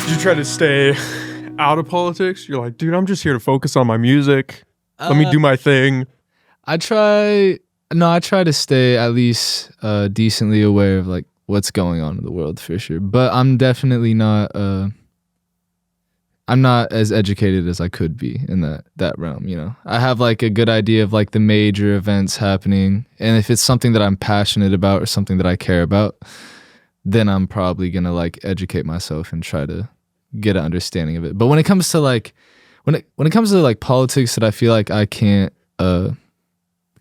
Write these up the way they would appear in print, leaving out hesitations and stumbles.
Did you try to stay out of politics? You're like, dude, I'm just here to focus on my music. Let me do my thing. I try to stay at least decently aware of like what's going on in the world for sure. But I'm definitely not I'm not as educated as I could be in that realm, you know. I have like a good idea of like the major events happening, and if it's something that I'm passionate about or something that I care about, then I'm probably going to like educate myself and try to get an understanding of it. But when it comes to like when it comes to like politics that I feel like I can't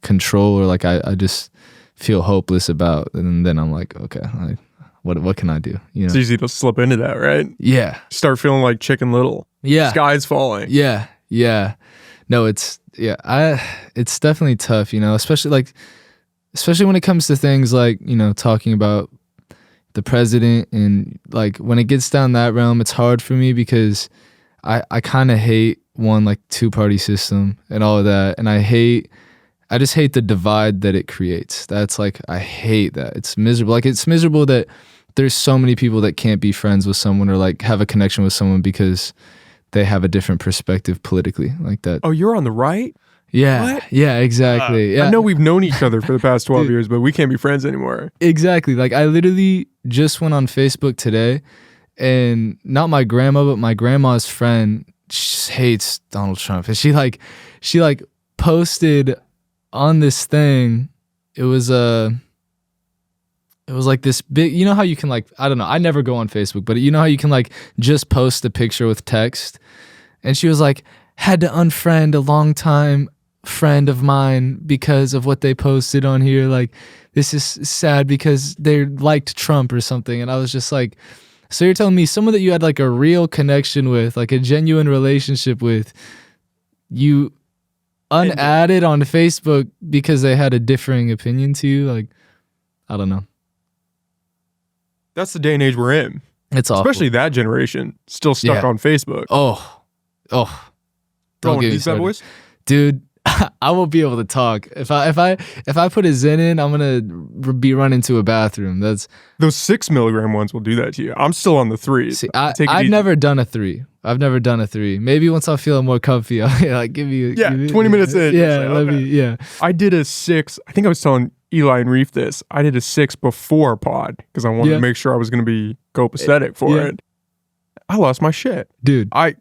control, or like I just feel hopeless about, and then I'm like, okay, what can I do? You know, it's easy to slip into that, right? Yeah. Start feeling like Chicken Little. Yeah. Sky's falling. Yeah. Yeah. No, it's definitely tough, you know, especially when it comes to things like, you know, talking about the president, and like when it gets down that realm, it's hard for me because I kind of hate one like two-party system and all of that, and I just hate the divide that it creates. That's like, I hate that. It's miserable. Like, it's miserable that there's so many people that can't be friends with someone or like have a connection with someone because they have a different perspective politically like that. Oh, you're on the right? Yeah. What? Yeah, exactly. Yeah. I know we've known each other for the past 12 years, but we can't be friends anymore. Exactly. Like, I literally just went on Facebook today, and not my grandma, but my grandma's friend hates Donald Trump. And she posted on this thing. It was like this big, you know how you can like, I don't know, I never go on Facebook, but you know how you can like just post a picture with text? And she was like, had to unfriend a longtime friend of mine because of what they posted on here. Like, this is sad because they liked Trump or something. And I was just like, so you're telling me someone that you had like a real connection with, like a genuine relationship with, you unadded on Facebook because they had a differing opinion to you? Like, I don't know. That's the day and age we're in. It's awful. Especially that generation still stuck on Facebook. Oh. Don't get me started. Boys? Dude, I won't be able to talk. If I put a Zen in, I'm gonna be running to a bathroom. That's those 6 milligram ones will do that to you. I'm still on the 3. See, I've never done a 3. Maybe once I feel more comfy, I'll like give me 20 minutes in. Yeah, I did a 6. I think I was telling Eli and Reef this. I did a 6 before pod because I wanted to make sure I was going to be copacetic for it. I lost my shit, dude. I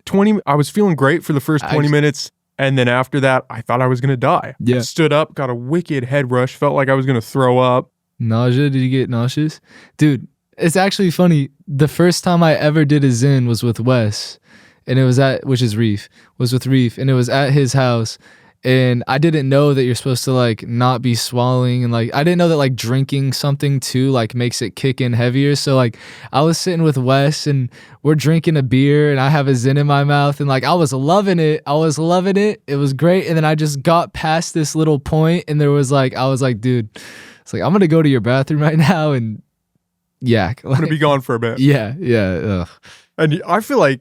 was feeling great for the first 20 minutes, and then after that, I thought I was going to die. Yeah. I stood up, got a wicked head rush, felt like I was going to throw up. Nausea? Did you get nauseous? Dude, it's actually funny. The first time I ever did a Zen was with Wes, and it was with Reef, and it was at his house. And I didn't know that you're supposed to like not be swallowing, and like I didn't know that like drinking something too like makes it kick in heavier. So like I was sitting with Wes and we're drinking a beer and I have a Zen in my mouth, and like I was loving it. It was great. And then I just got past this little point, and I was like, dude, it's like, I'm gonna go to your bathroom right now and yak. I'm gonna be gone for a bit. Yeah. Ugh. And I feel like,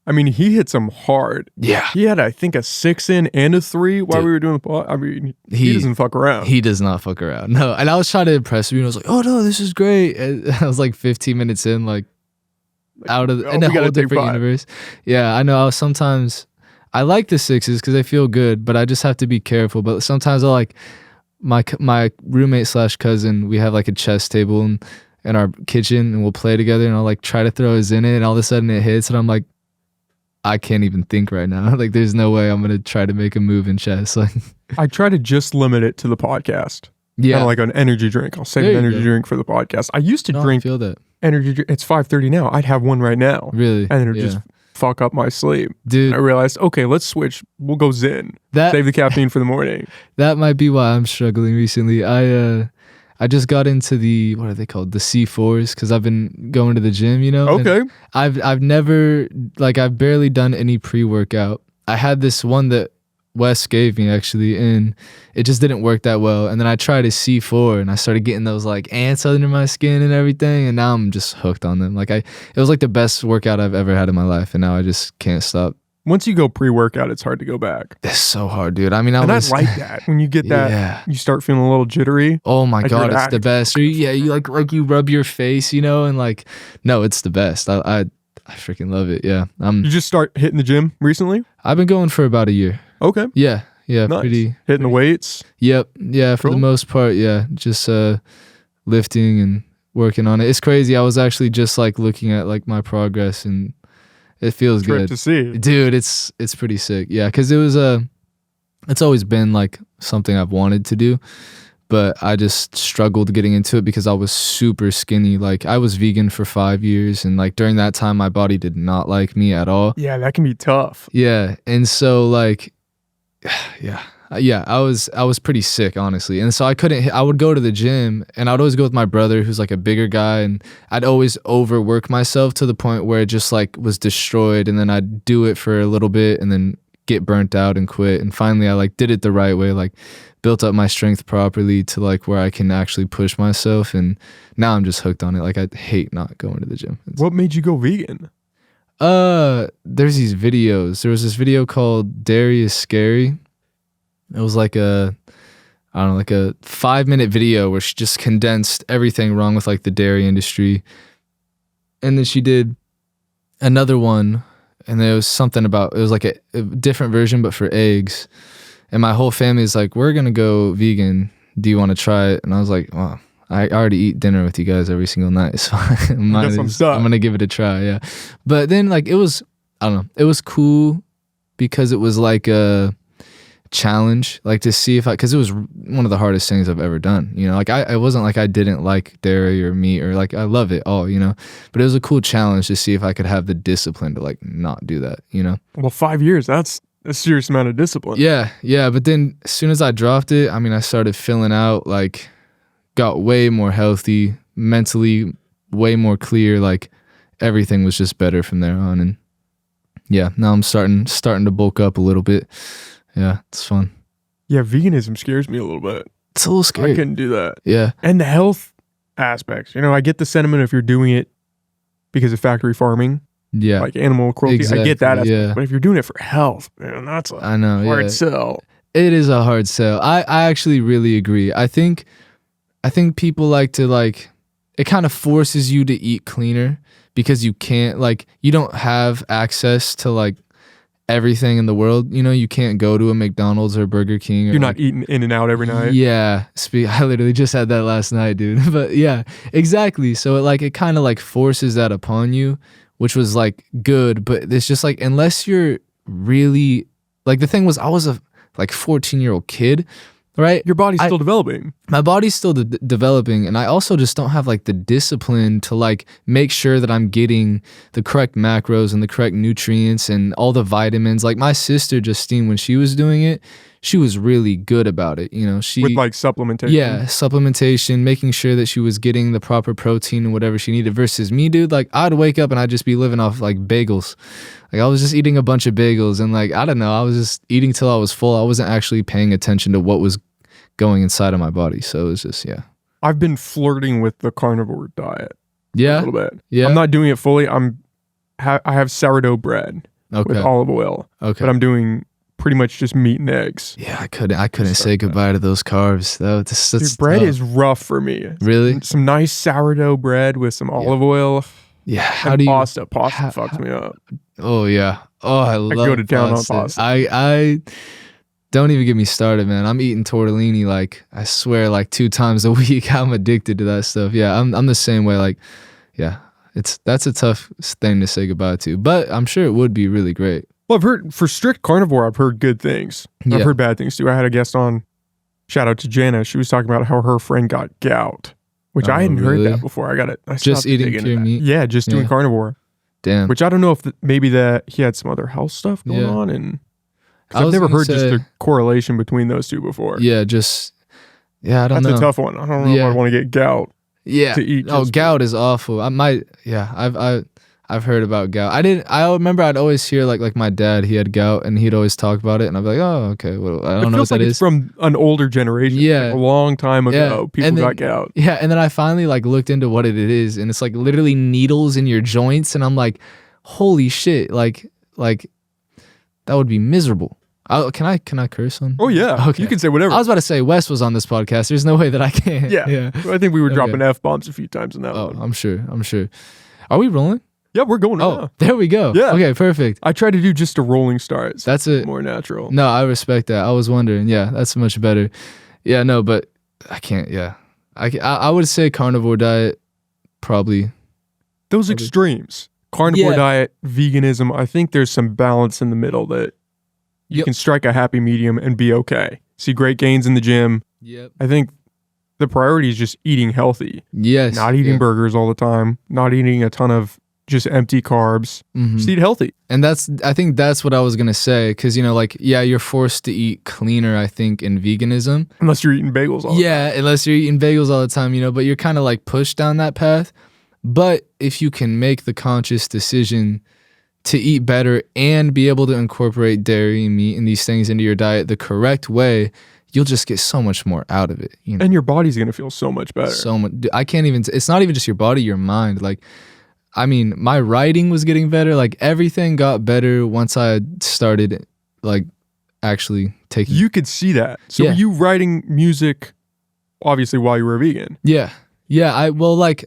I mean, he hit some hard. Yeah. He had, I think, a 6 in and a 3 while we were doing the pod. I mean, he doesn't fuck around. He does not fuck around. No. And I was trying to impress you, and I was like, oh no, this is great. And I was like 15 minutes in, like out of in a whole different universe. Yeah, I know. Sometimes I like the 6s because they feel good, but I just have to be careful. But sometimes I like my roommate / cousin, we have like a chess table in our kitchen, and we'll play together, and I'll like try to throw his in it, and all of a sudden it hits, and I'm like, I can't even think right now. Like, there's no way I'm going to try to make a move in chess. Like, I try to just limit it to the podcast. Yeah. Kind of like an energy drink. I'll save an energy drink for the podcast. I used to drink I feel that. energy drink. It's 5:30 now. I'd have one right now. Really? And it'll just fuck up my sleep. Dude. And I realized, okay, let's switch. We'll go Zen. Save the caffeine for the morning. That might be why I'm struggling recently. I just got into the, what are they called? The C4s, because I've been going to the gym, you know? Okay. And I've never, like, I've barely done any pre-workout. I had this one that Wes gave me, actually, and it just didn't work that well. And then I tried a C4, and I started getting those, like, ants under my skin and everything, and now I'm just hooked on them. Like, it was, like, the best workout I've ever had in my life, and now I just can't stop. Once you go pre-workout, it's hard to go back. It's so hard, dude. I mean, I like that. When you get that, you start feeling a little jittery. Oh my God, it's the best. You like you rub your face, you know, and like, no, it's the best. I I freaking love it. Yeah. You just start hitting the gym recently? I've been going for about a year. Okay. Yeah. Yeah. Nice. Pretty hitting the weights. Yep. Yeah. For the most part. Yeah. Just lifting and working on it. It's crazy. I was actually just like looking at like my progress, and it feels good to see, dude. It's pretty sick. Yeah. Cause it was it's always been like something I've wanted to do, but I just struggled getting into it because I was super skinny. Like I was vegan for 5 years, and like during that time my body did not like me at all. Yeah, that can be tough. Yeah. And so like yeah, I was pretty sick, honestly. And so I would go to the gym, and I'd always go with my brother, who's like a bigger guy, and I'd always overwork myself to the point where it just like was destroyed, and then I'd do it for a little bit and then get burnt out and quit. And finally I like did it the right way, like built up my strength properly to like where I can actually push myself, and now I'm just hooked on it. Like I hate not going to the gym. What made you go vegan? There's these videos. There was this video called Dairy is Scary. It was like a 5-minute video where she just condensed everything wrong with like the dairy industry. And then she did another one, and there was something about, it was like a different version but for eggs. And my whole family is like, we're gonna go vegan, do you want to try it? And I was like, well, I already eat dinner with you guys every single night, so I'm gonna give it a try. Yeah. But then like it was cool because it was like a challenge, like to see if because it was one of the hardest things I've ever done, you know. Like I wasn't like I didn't like dairy or meat, or like I love it all, you know, but it was a cool challenge to see if I could have the discipline to like not do that, you know. Well, 5 years, that's a serious amount of discipline. Yeah, but then as soon as I dropped it, I mean, I started filling out, like got way more healthy, mentally way more clear, like everything was just better from there on. And yeah, now I'm starting to bulk up a little bit. Yeah, it's fun. Yeah, veganism scares me a little bit. It's a little scary. I couldn't do that. Yeah. And the health aspects. You know, I get the sentiment if you're doing it because of factory farming. Yeah. Like animal cruelty. Exactly. I get that aspect. Yeah. But if you're doing it for health, man, that's a hard sell. It is a hard sell. I actually really agree. I think people like to like, it kind of forces you to eat cleaner because you can't, like, you don't have access to like everything in the world. You know, you can't go to a McDonald's or Burger King. Or you're not eating In and Out every night. Yeah. I literally just had that last night, dude. But yeah, exactly. So it kind of like forces that upon you, which was like good. But it's just like, unless you're really, like the thing was, I was a like 14-year-old kid, right? Your body's still developing. My body's still developing, and I also just don't have like the discipline to like make sure that I'm getting the correct macros and the correct nutrients and all the vitamins. Like my sister Justine, when she was doing it, she was really good about it. You know, with like supplementation. Yeah, supplementation, making sure that she was getting the proper protein and whatever she needed. Versus me, dude, like I'd wake up and I'd just be living off like bagels. Like I was just eating a bunch of bagels, and like I don't know, I was just eating till I was full. I wasn't actually paying attention to what was going inside of my body. So it was just, yeah. I've been flirting with the carnivore diet. Yeah. A little bit. Yeah. I'm not doing it fully. I have sourdough bread with olive oil. Okay. But I'm doing pretty much just meat and eggs. Yeah, I couldn't say goodbye to those carbs. Dude, bread is rough for me. Really? Some nice sourdough bread with some olive oil. Yeah. Pasta fucks me up. Oh yeah. Oh, I go to town on pasta. I don't even get me started, man. I'm eating tortellini like I swear like 2 times a week. I'm addicted to that stuff. Yeah, I'm the same way. Like, yeah, that's a tough thing to say goodbye to, but I'm sure it would be really great. Well, I've heard for strict carnivore, I've heard good things. Yeah. I've heard bad things too. I had a guest on, shout out to Jana. She was talking about how her friend got gout, which I hadn't heard that before. I just eating pure meat. Yeah, just doing carnivore. Damn. Which I don't know if maybe that he had some other health stuff going on, and I've never heard just a correlation between those two before. Yeah, I don't know. That's a tough one. I don't know if I want to get gout. Yeah. To eat. Gout is awful. I've heard about gout. I remember I'd always hear like my dad, he had gout, and he'd always talk about it, and I'd be like, oh, okay, well, I don't know what that is. It's from an older generation. Yeah. Like a long time ago, people got gout. Yeah, and then I finally like looked into what it is, and it's like literally needles in your joints, and I'm like, holy shit, like that would be miserable. Can I curse on? Oh yeah, okay. You can say whatever. I was about to say Wes was on this podcast. There's no way that I can. Yeah. I think we were dropping F-bombs a few times in that one. I'm sure. Are we rolling? Yeah, we're going Oh, now. there we go. Yeah. Okay, perfect. I try to do just a rolling start. So That's it. more natural. No, I respect that. I was wondering. Yeah, that's much better. Yeah, no, but I can't. Yeah, I would say carnivore diet probably. Those extremes. Carnivore Yeah. diet, veganism. I think there's some balance in the middle that you Yep. can strike a happy medium and be okay. See great gains in the gym. Yep. I think the priority is just eating healthy. Yes. Not eating yeah. burgers all the time. Not eating a ton of just empty carbs. Mhm. Just eat healthy. And I think that's what I was gonna say, because like, yeah, you're forced to eat cleaner, I think, in veganism. Unless you're eating bagels all the time. Yeah, unless you're eating bagels all the time, but you're kind of like pushed down that path. But if you can make the conscious decision to eat better and be able to incorporate dairy and meat and these things into your diet the correct way, you'll just get so much more out of it. And your body's going to feel so much better. So much. I can't even. It's not even just your body, your mind. Like, I mean, my writing was getting better. Like everything got better once I started, like, actually taking. You could see that. So Yeah. were you writing music, obviously, while you were a vegan? Yeah. Yeah,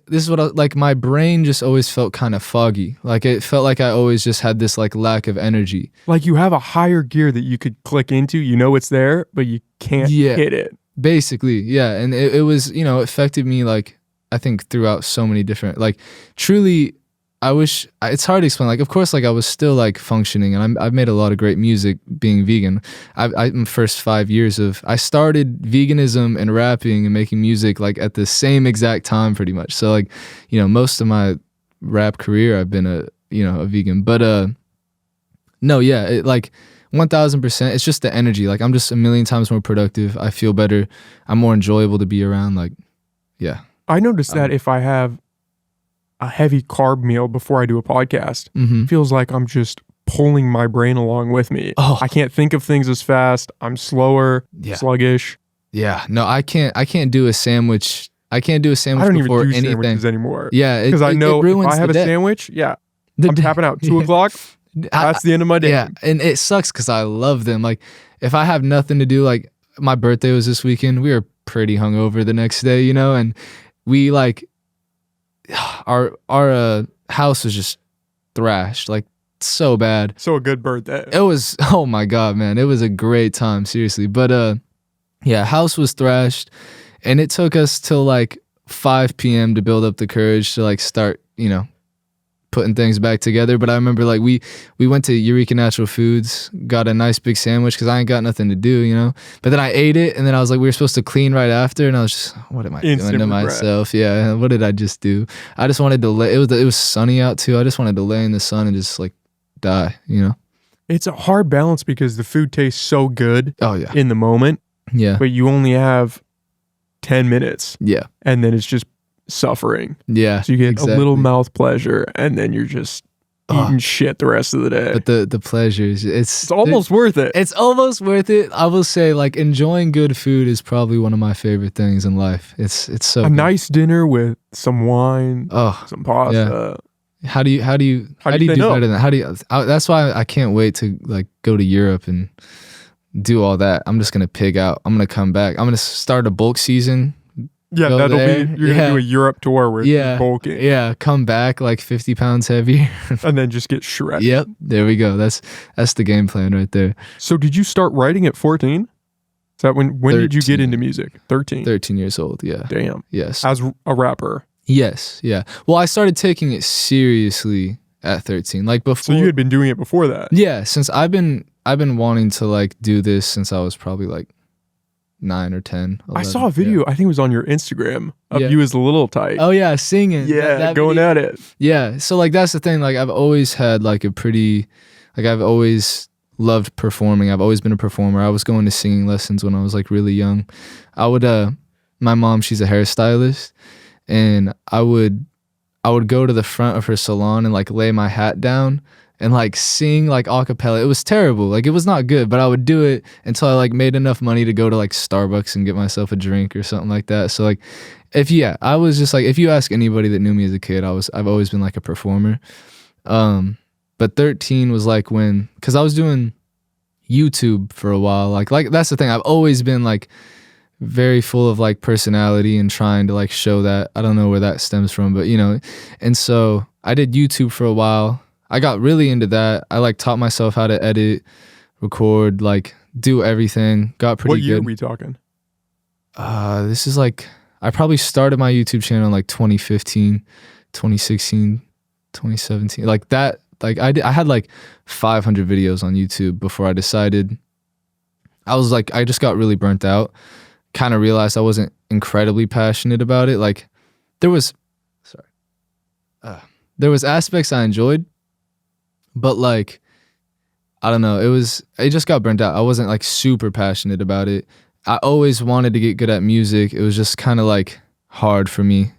this is what like my brain just always felt kind of foggy. Like it felt like I always just had this like lack of energy. Like you have a higher gear that you could click into. You know it's there, but you can't hit it. Basically, yeah. And it was, it affected me like I think throughout so many different, like truly it's hard to explain. Like, of course, like I was still like functioning and I've made a lot of great music being vegan. I'm first 5 years I started veganism and rapping and making music like at the same exact time pretty much. So like, most of my rap career, I've been a vegan, but, no, yeah, like 1000%. It's just the energy. Like I'm just a million times more productive. I feel better. I'm more enjoyable to be around. Like, yeah. I noticed that if I have a heavy carb meal before I do a podcast, it feels like I'm just pulling my brain along with me. Oh. I can't think of things as fast. I'm slower, sluggish. Yeah. No, I can't do a sandwich. I can't do a sandwich I don't even before do anything. sandwiches anymore. Yeah. Because I know ruins if I have the a day. sandwich, I'm tapping out 2 o'clock. That's the end of my day. Yeah. And it sucks because I love them. Like if I have nothing to do, like my birthday was this weekend. We were pretty hungover the next day, and we like, our house was just thrashed, like so bad. So a good birthday. It was, oh my God, man. It was a great time, seriously. But yeah, house was thrashed and it took us till like 5 p.m. to build up the courage to like start, putting things back together. But I remember like we went to Eureka Natural Foods, got a nice big sandwich because I ain't got nothing to do, but then I ate it and then I was like, we were supposed to clean right after and I was just, what am I doing to myself? Yeah, what did I just do? I just wanted to lay, it was sunny out too. I just wanted to lay in the sun and just like die, It's a hard balance because the food tastes so good in the moment, yeah, but you only have 10 minutes. Yeah. And then it's just suffering. Yeah. So you get a little mouth pleasure and then you're just eating shit the rest of the day. But the pleasures, it's almost worth it. It's almost worth it. I will say like enjoying good food is probably one of my favorite things in life. It's so a good. nice dinner with some wine, some pasta. Yeah. How do you do better than that? How do you? That's why I can't wait to like go to Europe and do all that. I'm just gonna pig out. I'm gonna come back. I'm gonna start a bulk season. Yeah, you're gonna do a Europe tour where you're bulking. Yeah, come back like 50 pounds heavier. And then just get shredded. Yep, there we go. That's the game plan right there. So did you start writing at 14? Is that when did you get into music? 13? 13 years old, yeah. Damn. Yes. As a rapper? Yes, yeah. Well, I started taking it seriously at 13. Like before. So you had been doing it before that? Yeah, since I've been wanting to like do this since I was probably like 9 or 10. 11. I saw a video, I think it was on your Instagram, of you as a little tight. Oh yeah, singing. Yeah, that going video. at it. Yeah, so like that's the thing. Like I've always had like I've always loved performing. I've always been a performer. I was going to singing lessons when I was like really young. My mom, she's a hairstylist, and I would go to the front of her salon and like lay my hat down and like sing like a cappella. It was terrible. Like it was not good, but I would do it until I like made enough money to go to like Starbucks and get myself a drink or something like that. So like I was just like, if you ask anybody that knew me as a kid, I've always been like a performer. But 13 was like cause I was doing YouTube for a while. Like that's the thing. I've always been like very full of like personality and trying to like show that. I don't know where that stems from, but you know, and so I did YouTube for a while. I got really into that. I like taught myself how to edit, record, like do everything. Got pretty good. What year are we talking? This is like, I probably started my YouTube channel in like 2015, 2016, 2017. Like that, like I had like 500 videos on YouTube before I decided. I was like, I just got really burnt out. Kind of realized I wasn't incredibly passionate about it. Like there was aspects I enjoyed, but like, I don't know, it just got burnt out. I wasn't like super passionate about it. I always wanted to get good at music. It was just kind of like hard for me.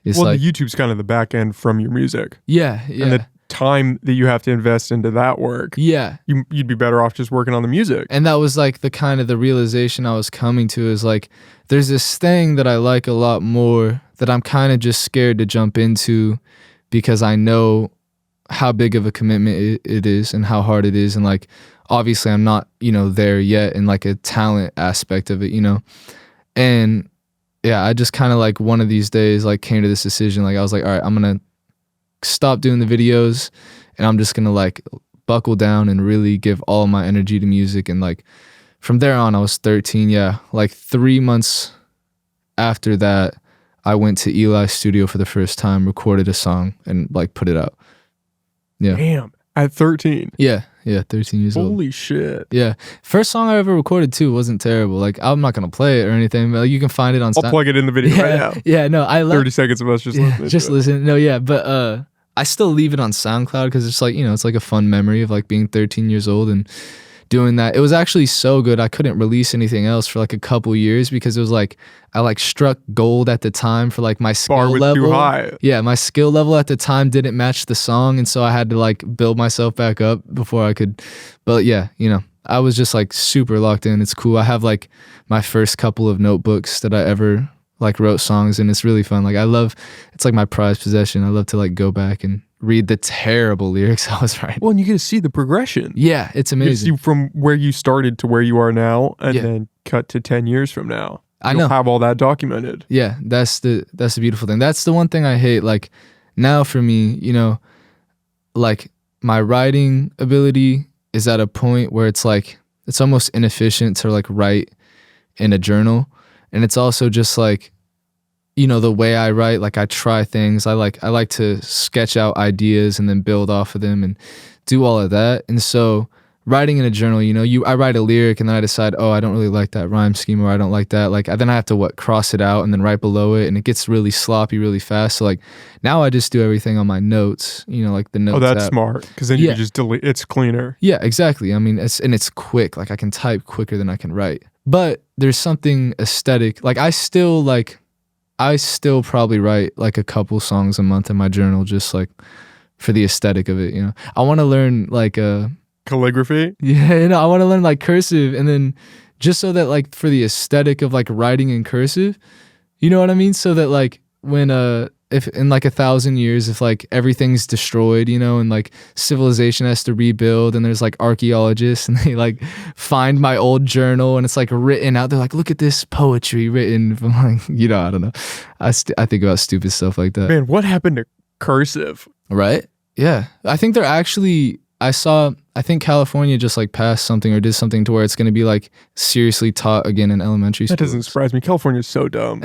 It's well, like, the YouTube's kind of the back end from your music. Yeah. And the time that you have to invest into that work. Yeah. You'd be better off just working on the music. And that was like the kind of the realization I was coming to is like, there's this thing that I like a lot more that I'm kind of just scared to jump into because I know how big of a commitment it is and how hard it is. And like, obviously I'm not, you know, there yet in like a talent aspect of it, you know? And yeah, I just kind of like one of these days like came to this decision. Like I was like, all right, I'm going to stop doing the videos and I'm just going to like buckle down and really give all my energy to music. And like from there on, I was 13. Yeah. Like 3 months after that, I went to Eli's studio for the first time, recorded a song and like put it out. Yeah. Damn. At 13. Yeah. Yeah. 13 years old. Holy shit. Yeah. First song I ever recorded too wasn't terrible. Like I'm not going to play it or anything, but like, you can find it on I'll plug it in the video right now. Yeah. No, I love 30 seconds of us just listening. Just listen. No, yeah. But I still leave it on SoundCloud because it's like, you know, it's like a fun memory of like being 13 years old and doing that. It was actually so good. I couldn't release anything else for like a couple years because it was like, I like struck gold at the time for like my skill level. Too high. Yeah. My skill level at the time didn't match the song. And so I had to like build myself back up before I could, but yeah, you know, I was just like super locked in. It's cool. I have like my first couple of notebooks that I ever like wrote songs and it's really fun. Like it's like my prized possession. I love to like go back and read the terrible lyrics I was writing. Well, and you get to see the progression. Yeah, it's amazing. You get to see from where you started to where you are now and then cut to 10 years from now. You'll have all that documented. Yeah, that's the beautiful thing. That's the one thing I hate. Like now for me, you know, like my writing ability is at a point where it's like, it's almost inefficient to like write in a journal. And it's also just like, you know, the way I write, like I try things. I like to sketch out ideas and then build off of them and do all of that. And so writing in a journal, you know, I write a lyric and then I decide, oh, I don't really like that rhyme scheme or I don't like that. Like then I have to cross it out and then right below it and it gets really sloppy really fast. So like now I just do everything on my notes, you know, like the notes. Oh, that's app. smart because then you can just delete. It's cleaner. Yeah, exactly. I mean, it's quick. Like I can type quicker than I can write. But there's something aesthetic. Like I still probably write like a couple songs a month in my journal just like for the aesthetic of it, you know. I want to learn like calligraphy. Yeah, you know, I want to learn like cursive and then just so that like for the aesthetic of like writing in cursive, you know what I mean? So that like when if in like 1,000 years, if like everything's destroyed, you know, and like civilization has to rebuild and there's like archaeologists and they like find my old journal and it's like written out. They're like, look at this poetry written from like, you know, I don't know. I think about stupid stuff like that. Man, what happened to cursive? Right? Yeah. I think they're actually, I think California just like passed something or did something to where it's going to be like seriously taught again in elementary school. That doesn't surprise me. California's so dumb.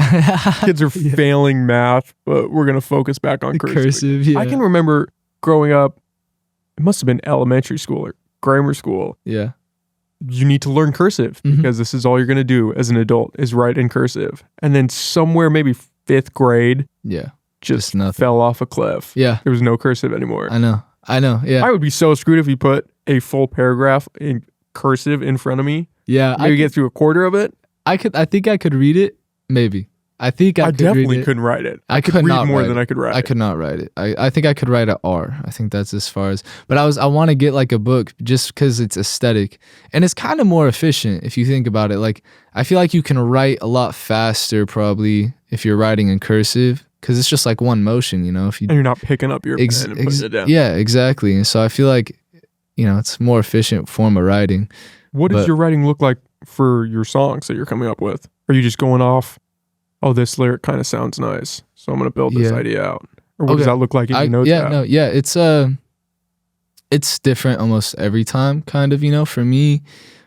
Kids are failing math, but we're going to focus back on cursive. Yeah. I can remember growing up, it must have been elementary school or grammar school. Yeah. You need to learn cursive because this is all you're going to do as an adult is write in cursive. And then somewhere maybe 5th grade, just fell off a cliff. Yeah. There was no cursive anymore. I know. Yeah. I would be so screwed if you put a full paragraph in cursive in front of me. Yeah. Maybe get through a quarter of it. I think I could read it. Maybe. I definitely couldn't write it. I could read more than I could write. I could not write it. I think I could write an R. I think that's as far as. But I want to get like a book just because it's aesthetic and it's kind of more efficient if you think about it. Like I feel like you can write a lot faster probably if you're writing in cursive because it's just like one motion, you know. And you're not picking up your pen and putting it down. Yeah, exactly. And so I feel like, you know, it's a more efficient form of writing. What does your writing look like for your songs that you're coming up with? Are you just going off, oh, this lyric kind of sounds nice, so I'm going to build this idea out? Or what does that look like in your notes app? It's different almost every time, kind of, you know. For me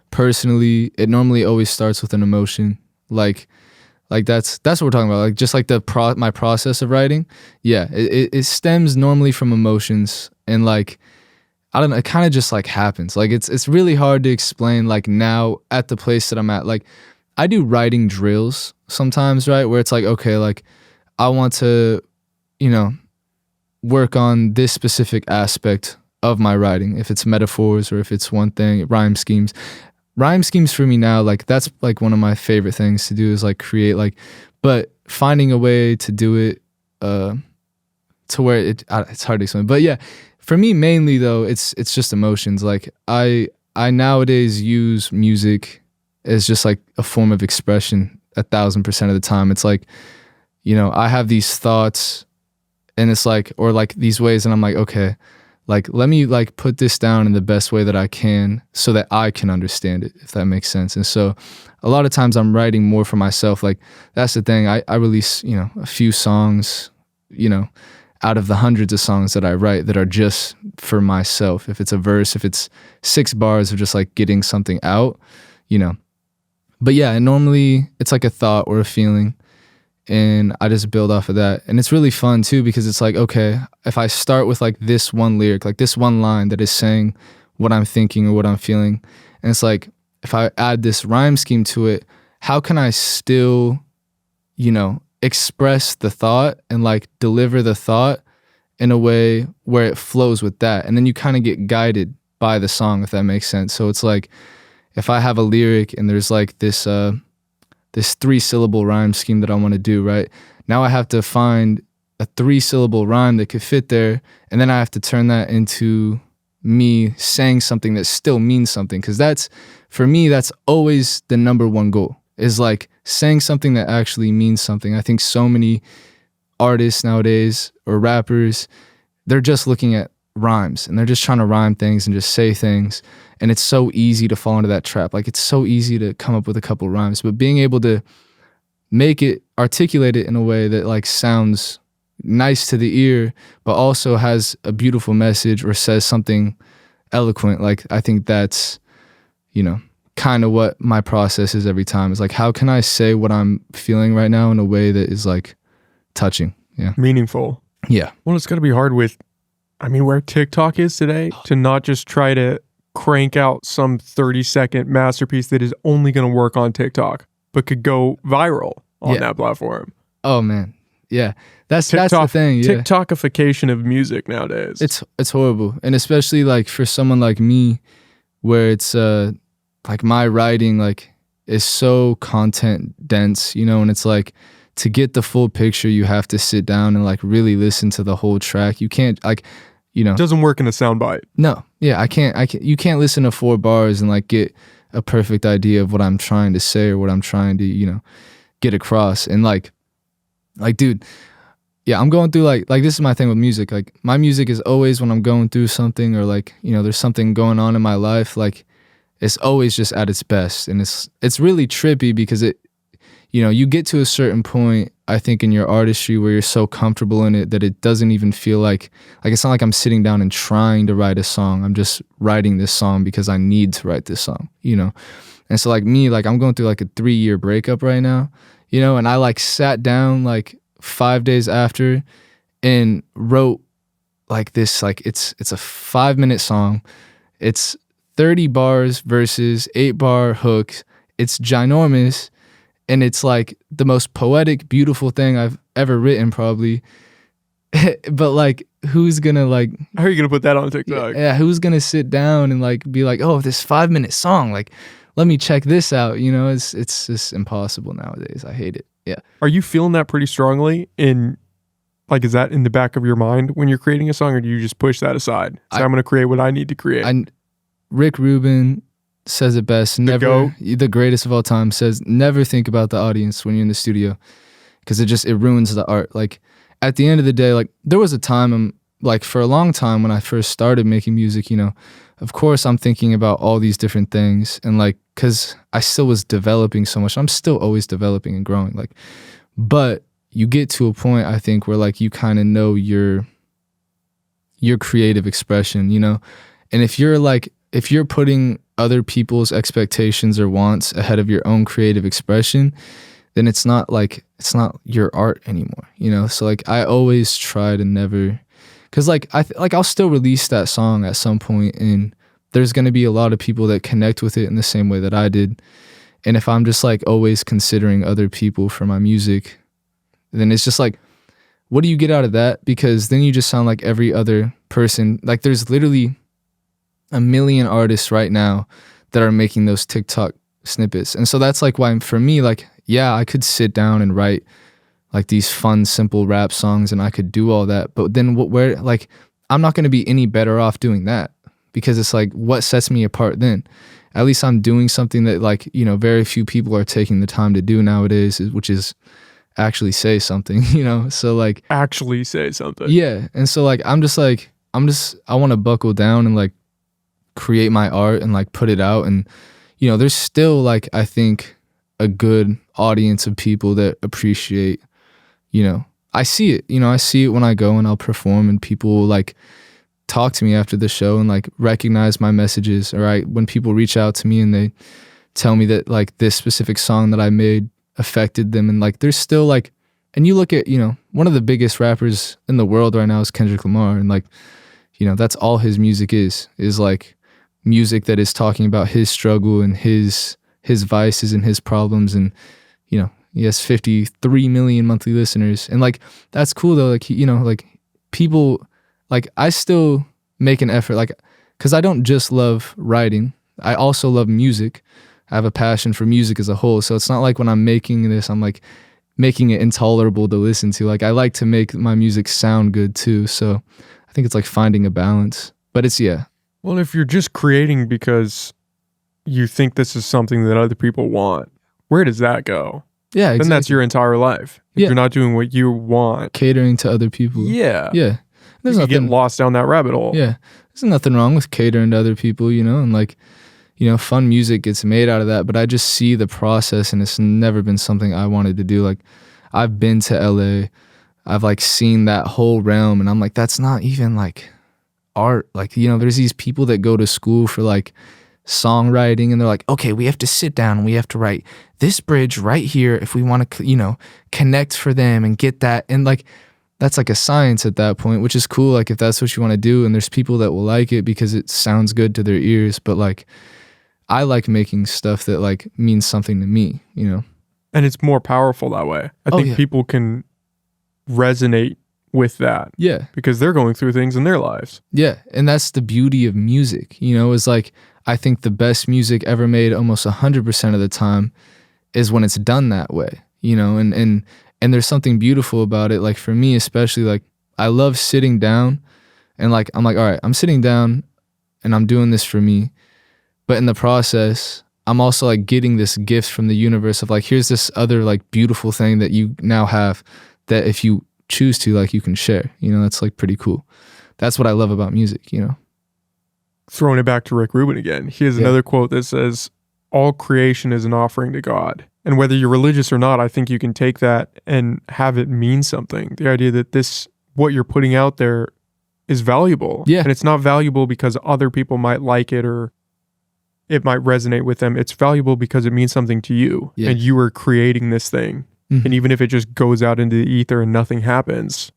personally, it normally always starts with an emotion. Like that's what we're talking about. Like just like my process of writing. Yeah, it stems normally from emotions, and like I don't know, it kind of just like happens. Like it's really hard to explain. Like now at the place that I'm at, like I do writing drills sometimes, right? Where it's like, okay, like I want to, you know, work on this specific aspect of my writing. If it's metaphors or if it's one thing, rhyme schemes. Rhyme schemes for me now, like that's like one of my favorite things to do is like create like, but finding a way to do it to where it's hard to explain. But yeah, for me mainly though, it's just emotions. Like I nowadays use music as just like a form of expression 1,000% of the time. It's like, you know, I have these thoughts and it's like, or like these ways, and I'm like, okay, like let me like put this down in the best way that I can so that I can understand it, if that makes sense. And so a lot of times I'm writing more for myself. Like that's the thing. I release, you know, a few songs, you know, out of the hundreds of songs that I write that are just for myself. If it's a verse, if it's 6 bars of just like getting something out, you know. But yeah, and normally it's like a thought or a feeling, and I just build off of that. And it's really fun too, because it's like, okay, if I start with like this one lyric, like this one line that is saying what I'm thinking or what I'm feeling, and it's like, if I add this rhyme scheme to it, how can I still, you know, express the thought and like deliver the thought in a way where it flows with that? And then you kind of get guided by the song, if that makes sense. So it's like, if I have a lyric and there's like this 3-syllable rhyme scheme that I want to do, right? Now I have to find a 3-syllable rhyme that could fit there, and then I have to turn that into me saying something that still means something. Because that's, for me, that's always the number one goal, is like saying something that actually means something. I think so many artists nowadays or rappers, they're just looking at rhymes and they're just trying to rhyme things and just say things. And it's so easy to fall into that trap. Like it's so easy to come up with a couple rhymes, but being able to make it, articulate it in a way that like sounds nice to the ear, but also has a beautiful message or says something eloquent. Like I think that's, you know, kind of what my process is every time. Is like, how can I say what I'm feeling right now in a way that is like touching? Yeah. Meaningful. Yeah. Well, it's got to be hard with, I mean, where TikTok is today, to not just try to crank out some 30-second masterpiece that is only going to work on TikTok, but could go viral on that platform. Oh man. Yeah. That's the thing. Yeah. TikTokification of music nowadays. It's horrible. And especially like for someone like me, where it's like my writing like is so content dense, you know, and it's like, to get the full picture, you have to sit down and like really listen to the whole track. You can't like, you know, it doesn't work in a soundbite. No. Yeah. I can't, you can't listen to 4 bars and like get a perfect idea of what I'm trying to say or what I'm trying to, you know, get across. And like, dude, yeah, I'm going through like this is my thing with music. Like my music is always when I'm going through something or like, you know, there's something going on in my life, like it's always just at its best. And it's really trippy because it, you know, you get to a certain point, I think, in your artistry where you're so comfortable in it that it doesn't even feel like it's not like I'm sitting down and trying to write a song. I'm just writing this song because I need to write this song, you know? And so like me, like I'm going through like a 3-year breakup right now, you know, and I like sat down like 5 days after and wrote like this, like it's a 5-minute song. It's 30 bars versus 8-bar hooks. It's ginormous. And it's like the most poetic, beautiful thing I've ever written, probably. But like, who's gonna like? How are you gonna put that on TikTok? Yeah, who's gonna sit down and like be like, oh, this 5-minute song, like, let me check this out. You know, it's just impossible nowadays. I hate it. Yeah. Are you feeling that pretty strongly in? Like, is that in the back of your mind when you're creating a song, or do you just push that aside? So I'm gonna create what I need to create. Rick Rubin says it best. The greatest of all time, says never think about the audience when you're in the studio, because it ruins the art. Like at the end of the day, like there was a time, like for a long time when I first started making music, you know, of course I'm thinking about all these different things, and like, cause I still was developing so much. I'm still always developing and growing, like, but you get to a point, I think, where like you kind of know your creative expression, you know? And if you're putting other people's expectations or wants ahead of your own creative expression, then it's not your art anymore, you know? So like I always try to never, cause like I'll still release that song at some point, and there's going to be a lot of people that connect with it in the same way that I did. And if I'm just like always considering other people for my music, then it's just like, what do you get out of that? Because then you just sound like every other person. Like there's literally a million artists right now that are making those TikTok snippets. And so that's like why for me, like, yeah, I could sit down and write like these fun, simple rap songs, and I could do all that. But then where, like, I'm not going to be any better off doing that, because it's like, what sets me apart then? At least I'm doing something that, like, you know, very few people are taking the time to do nowadays, which is actually say something, you know? So like Actually say something. yeah. And so like I want to buckle down and like create my art and like put it out. And you know, there's still like, I think, a good audience of people that appreciate, you know, I see it when I go and I'll perform, and people will like talk to me after the show and like recognize my messages. Or when people reach out to me and they tell me that like this specific song that I made affected them, and like there's still like, and you look at, you know, one of the biggest rappers in the world right now is Kendrick Lamar, and like, you know, that's all his music is like music that is talking about his struggle and his vices and his problems. And you know, he has 53 million monthly listeners, and like that's cool though. Like, you know, like people, like I still make an effort, like, because I don't just love writing, I also love music. I have a passion for music as a whole. So it's not like when I'm making this, I'm like making it intolerable to listen to. Like I like to make my music sound good too. So I think it's like finding a balance. But it's, yeah. Well, if you're just creating because you think this is something that other people want, where does that go? Yeah, exactly. Then that's your entire life. If Yeah. you're not doing what you want. Catering to other people. Yeah. Yeah. There's you get nothing, lost down that rabbit hole. yeah. There's nothing wrong with catering to other people, you know, and like, you know, fun music gets made out of that. But I just see the process, and it's never been something I wanted to do. Like I've been to LA, I've like seen that whole realm, and I'm like, that's not even like art. Like, you know, there's these people that go to school for like songwriting, and they're like, okay, we have to sit down and we have to write this bridge right here if we want to, you know, connect for them and get that. And like, that's like a science at that point, which is cool. Like if that's what you want to do, and there's people that will like it because it sounds good to their ears. But like, I like making stuff that like means something to me, you know? And it's more powerful that way. I think people can resonate with that. Yeah. Because they're going through things in their lives. Yeah. And that's the beauty of music, you know, is like, I think the best music ever made almost 100% of the time is when it's done that way, you know? And there's something beautiful about it. Like for me, especially, like I love sitting down and like, I'm like, all right, I'm sitting down and I'm doing this for me. But in the process, I'm also like getting this gift from the universe of like, here's this other like beautiful thing that you now have that if you choose to, like, you can share, you know, that's like pretty cool. That's what I love about music, you know? Throwing it back to Rick Rubin again. He has another quote that says, all creation is an offering to God. And whether you're religious or not, I think you can take that and have it mean something. The idea that what you're putting out there is valuable. Yeah. And it's not valuable because other people might like it or it might resonate with them. It's valuable because it means something to you. Yeah. And you are creating this thing. Mm-hmm. And even if it just goes out into the ether and nothing happens,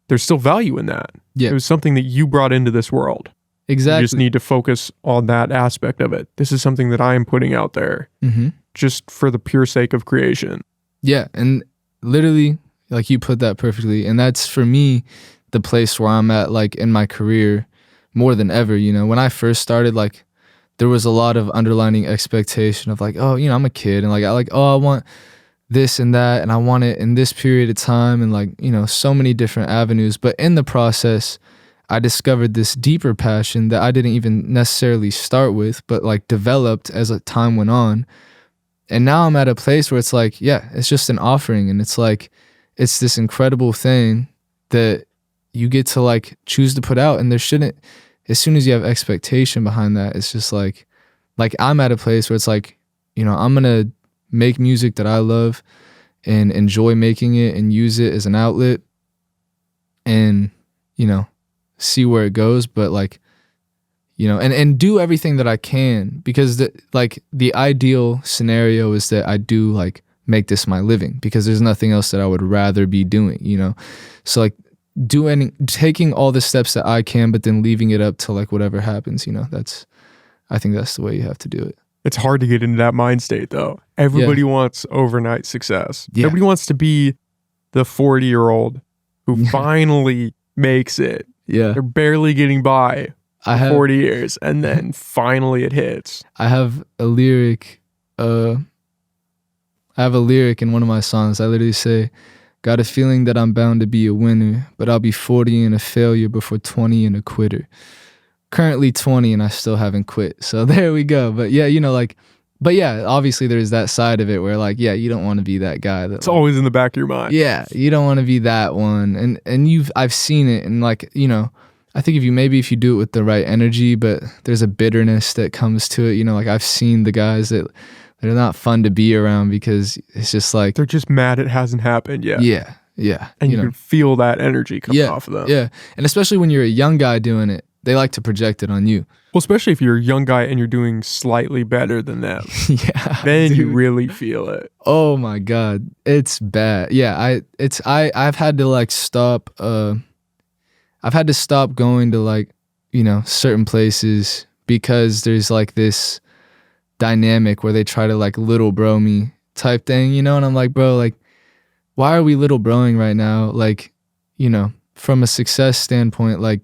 there's still value in that. Yeah. It was something that you brought into this world. Exactly. You just need to focus on that aspect of it. This is something that I am putting out there just for the pure sake of creation. Yeah. And literally, like you put that perfectly. And that's for me, the place where I'm at, like in my career more than ever. You know, when I first started, like there was a lot of underlining expectation of like, oh, you know, I'm a kid and like, I want this and that, and I want it in this period of time, and like, you know, so many different avenues. But in the process, I discovered this deeper passion that I didn't even necessarily start with, but like developed as time went on. And now I'm at a place where it's like, yeah, it's just an offering. And it's like, it's this incredible thing that you get to like choose to put out. And it as soon as you have expectation behind that, it's just like I'm at a place where it's like, you know, I'm gonna make music that I love and enjoy making it and use it as an outlet and, you know, see where it goes. But like, you know, and do everything that I can, because the ideal scenario is that I do like make this my living, because there's nothing else that I would rather be doing, you know? So like taking all the steps that I can, but then leaving it up to like whatever happens, you know, I think that's the way you have to do it. It's hard to get into that mind state though. Everybody wants overnight success. Yeah. Everybody wants to be the 40-year-old who finally makes it. Yeah. They're barely getting by for 40 years, and then finally it hits. I have a lyric in one of my songs. I literally say, got a feeling that I'm bound to be a winner, but I'll be 40 and a failure before 20 and a quitter. Currently 20 and I still haven't quit. So there we go. But yeah, you know, like, but yeah, obviously there's that side of it where like, yeah, you don't want to be that guy that it's always in the back of your mind. Yeah, you don't want to be that one. And I've seen it, and like, you know, I think if you do it with the right energy, but there's a bitterness that comes to it, you know, like I've seen the guys that they're not fun to be around because it's just like they're just mad it hasn't happened yet. Yeah. Yeah. And you can feel that energy coming off of them. Yeah. And especially when you're a young guy doing it, they like to project it on you. Well, especially if you're a young guy and you're doing slightly better than them. Yeah. Then dude. You really feel it. Oh my God. It's bad. Yeah. I've had to like stop, I've had to stop going to like, you know, certain places because there's like this dynamic where they try to like little bro me type thing, you know? And I'm like, bro, like, why are we little broing right now? Like, you know, from a success standpoint, like,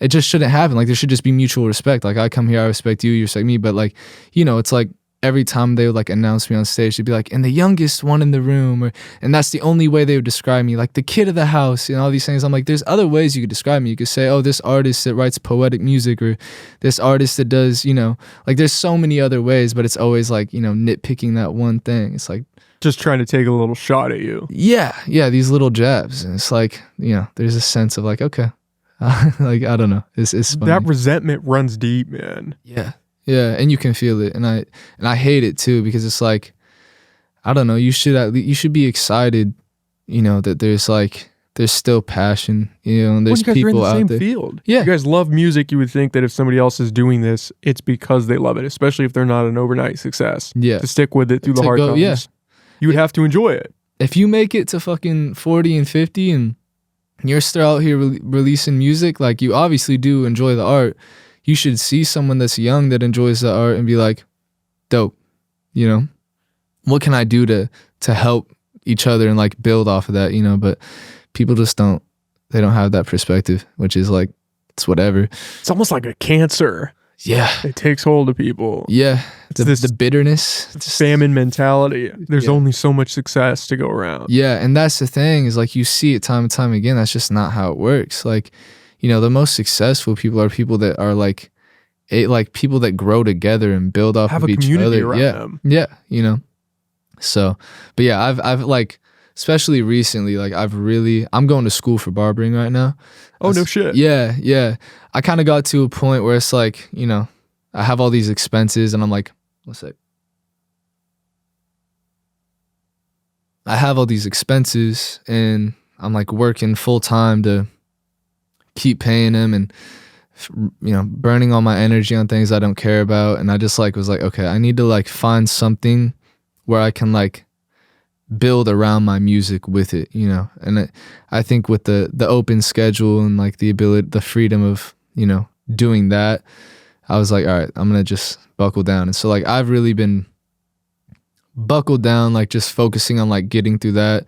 it just shouldn't happen. Like, there should just be mutual respect. Like, I come here, I respect you, you respect me. But like, you know, it's like every time they would like announce me on stage, they'd be like, and the youngest one in the room, and that's the only way they would describe me, like the kid of the house and all these things. I'm like, there's other ways you could describe me. You could say, oh, this artist that writes poetic music, or this artist that does, you know, like there's so many other ways, but it's always like, you know, nitpicking that one thing. It's like just trying to take a little shot at you. Yeah, these little jabs. And it's like, you know, there's a sense of like, okay. Like, I don't know. It's funny. That resentment runs deep, man. Yeah. Yeah, and you can feel it, and I hate it too, because it's like, I don't know, you should be excited, you know, that there's still passion, you know, and there's you guys people are in the out same there. field. Yeah, you guys love music. You would think that if somebody else is doing this, it's because they love it, especially if they're not an overnight success. Yeah, to stick with it through the hard times. Yeah, you would have to enjoy it. If you make it to fucking 40 and 50 and you're still out here releasing music, like, you obviously do enjoy the art. You should see someone that's young that enjoys the art and be like, dope, you know, what can I do to help each other and like build off of that, you know? But people just don't have that perspective, which is like, it's whatever. It's almost like a cancer. Yeah. It takes hold of people. Yeah. It's the bitterness. Famine mentality. There's only so much success to go around. Yeah. And that's the thing, is like, you see it time and time again. That's just not how it works. Like, you know, the most successful people are people that are like people that grow together and build off of each other. Around them. Yeah. You know, so, but yeah, I've like, especially recently, like I'm going to school for barbering right now. Oh, no shit. Yeah. Yeah. I kind of got to a point where it's like, you know, I have all these expenses and I'm like, I have all these expenses and I'm like working full time to keep paying them and, you know, burning all my energy on things I don't care about. And I just like was like, okay, I need to like find something where I can like build around my music with it, you know. And I think with the open schedule and like the freedom of, you know, doing that, I was like, all right, I'm gonna just buckle down. And so like I've really been buckled down, like just focusing on like getting through that.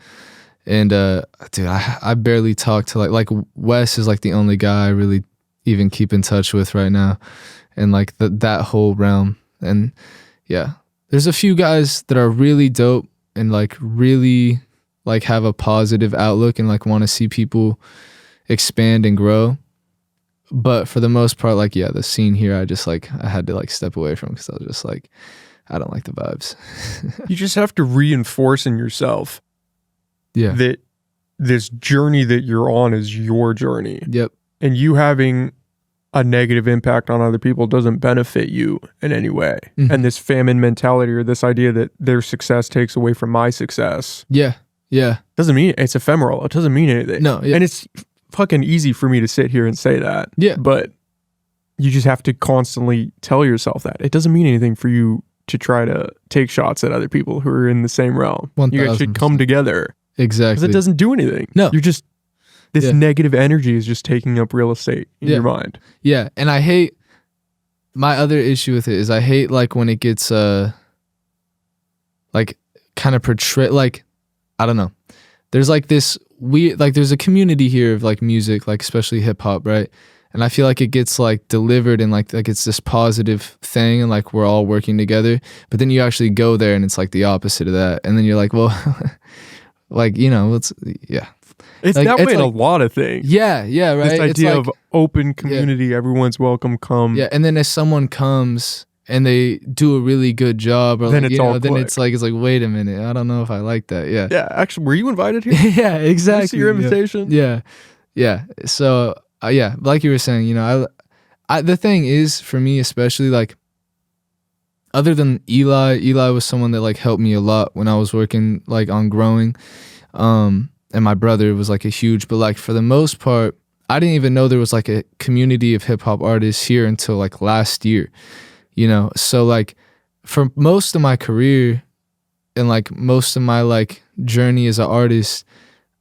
And dude, I barely talk to like Wes is like the only guy I really even keep in touch with right now, and like that whole realm. And yeah, there's a few guys that are really dope and like really like have a positive outlook and like want to see people expand and grow. But for the most part, like, yeah, the scene here, I had to like step away from, because I was just like, I don't like the vibes. You just have to reinforce in yourself that this journey that you're on is your journey. Yep. And you having a negative impact on other people doesn't benefit you in any way. And this famine mentality, or this idea that their success takes away from my success, Yeah. doesn't mean it's ephemeral. It doesn't mean anything. No, yeah. And it's fucking easy for me to sit here and say that. Yeah. But you just have to constantly tell yourself that. It doesn't mean anything for you to try to take shots at other people who are in the same realm. You guys should come together. Exactly. Because it doesn't do anything. No. You're just, this negative energy is just taking up real estate in your mind. Yeah. And I hate, my other issue with it is I hate like when it gets like kind of portrayed, like, I don't know. There's like this weird, like there's a community here of like music, like especially hip hop, right? And I feel like it gets like delivered and like it's this positive thing and like we're all working together. But then you actually go there and it's like the opposite of that. And then you're like, well, like, you know, it's It's like, that it's way in like, a lot of things. Yeah, right. This It's idea like, of open community, everyone's welcome, come. Yeah, and then if someone comes and they do a really good job, or then like, it's you know, all then click. it's like wait a minute, I don't know if I like that. Yeah. Yeah, actually, were you invited here? Yeah, exactly. Did I see your invitation? Yeah. So yeah, like you were saying, you know, I the thing is for me especially, like, other than Eli was someone that like helped me a lot when I was working like on growing, and my brother was like a huge, but like for the most part, I didn't even know there was like a community of hip hop artists here until like last year, you know. So like for most of my career and like most of my like journey as an artist,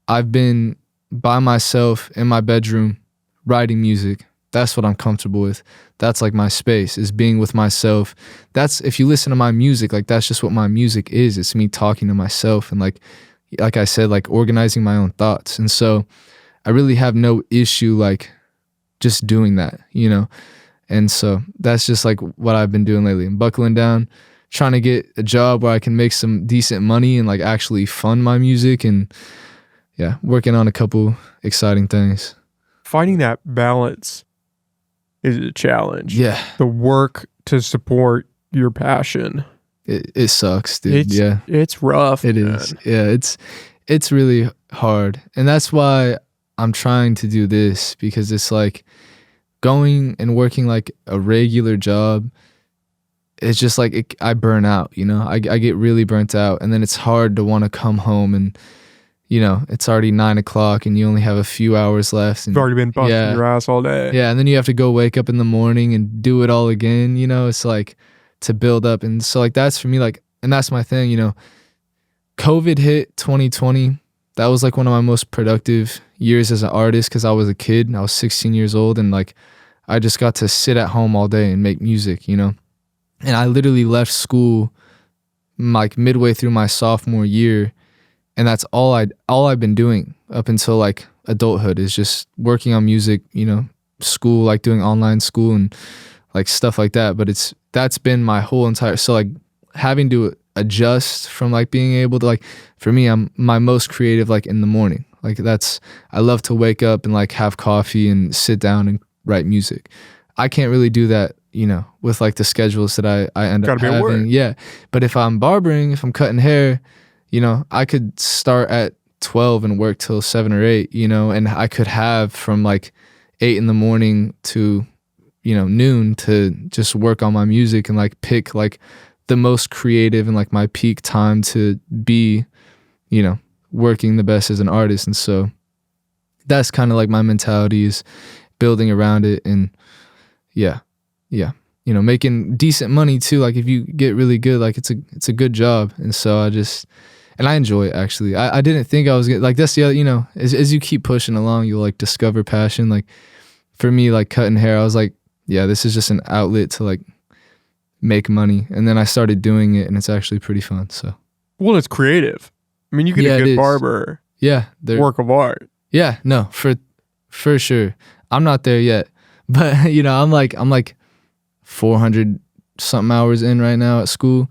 I've been by myself in my bedroom writing music. That's what I'm comfortable with. That's like my space, is being with myself. That's, if you listen to my music, like that's just what my music is. It's me talking to myself and like I said, like organizing my own thoughts. And so I really have no issue like just doing that, you know? And so that's just like what I've been doing lately. I'm buckling down, trying to get a job where I can make some decent money and like actually fund my music, and yeah, working on a couple exciting things. Finding that balance is a challenge. Yeah. The work to support your passion. It sucks, dude. It's rough. It man. is. Yeah, it's really hard. And that's why I'm trying to do this, because it's like going and working like a regular job. It's just like I burn out, you know? I get really burnt out, and then it's hard to want to come home and, you know, it's already 9 o'clock and you only have a few hours left. And You've already been busting your ass all day. Yeah, and then you have to go wake up in the morning and do it all again, you know? It's like to build up. And so like that's for me, like, and that's my thing, you know. COVID hit 2020. That was like one of my most productive years as an artist, because I was a kid and I was 16 years old, and like I just got to sit at home all day and make music, you know. And I literally left school like midway through my sophomore year, and that's all I've been doing up until like adulthood, is just working on music, you know, school, like doing online school and like stuff like that. But that's been my whole entire, so like having to adjust from like being able to, like, for me, I'm my most creative like in the morning. Like I love to wake up and like have coffee and sit down and write music. I can't really do that, you know, with like the schedules that I end up having. Yeah. But if I'm barbering, if I'm cutting hair, you know, I could start at 12 and work till 7 or 8, you know, and I could have from like 8 in the morning to, you know, noon to just work on my music and like pick like the most creative and like my peak time to be, you know, working the best as an artist. And so that's kind of like my mentality, is building around it. And yeah, you know, making decent money too. Like if you get really good, like it's a good job. And so I enjoy it actually. I didn't think I was gonna, like, that's the other, you know, as you keep pushing along, you'll like discover passion. Like for me, like cutting hair, I was like, yeah, this is just an outlet to like make money. And then I started doing it, and it's actually pretty fun. So, well, it's creative. I mean, you get a good barber. Yeah. Work of art. Yeah, no, for sure. I'm not there yet, but you know, I'm like 400 something hours in right now at school.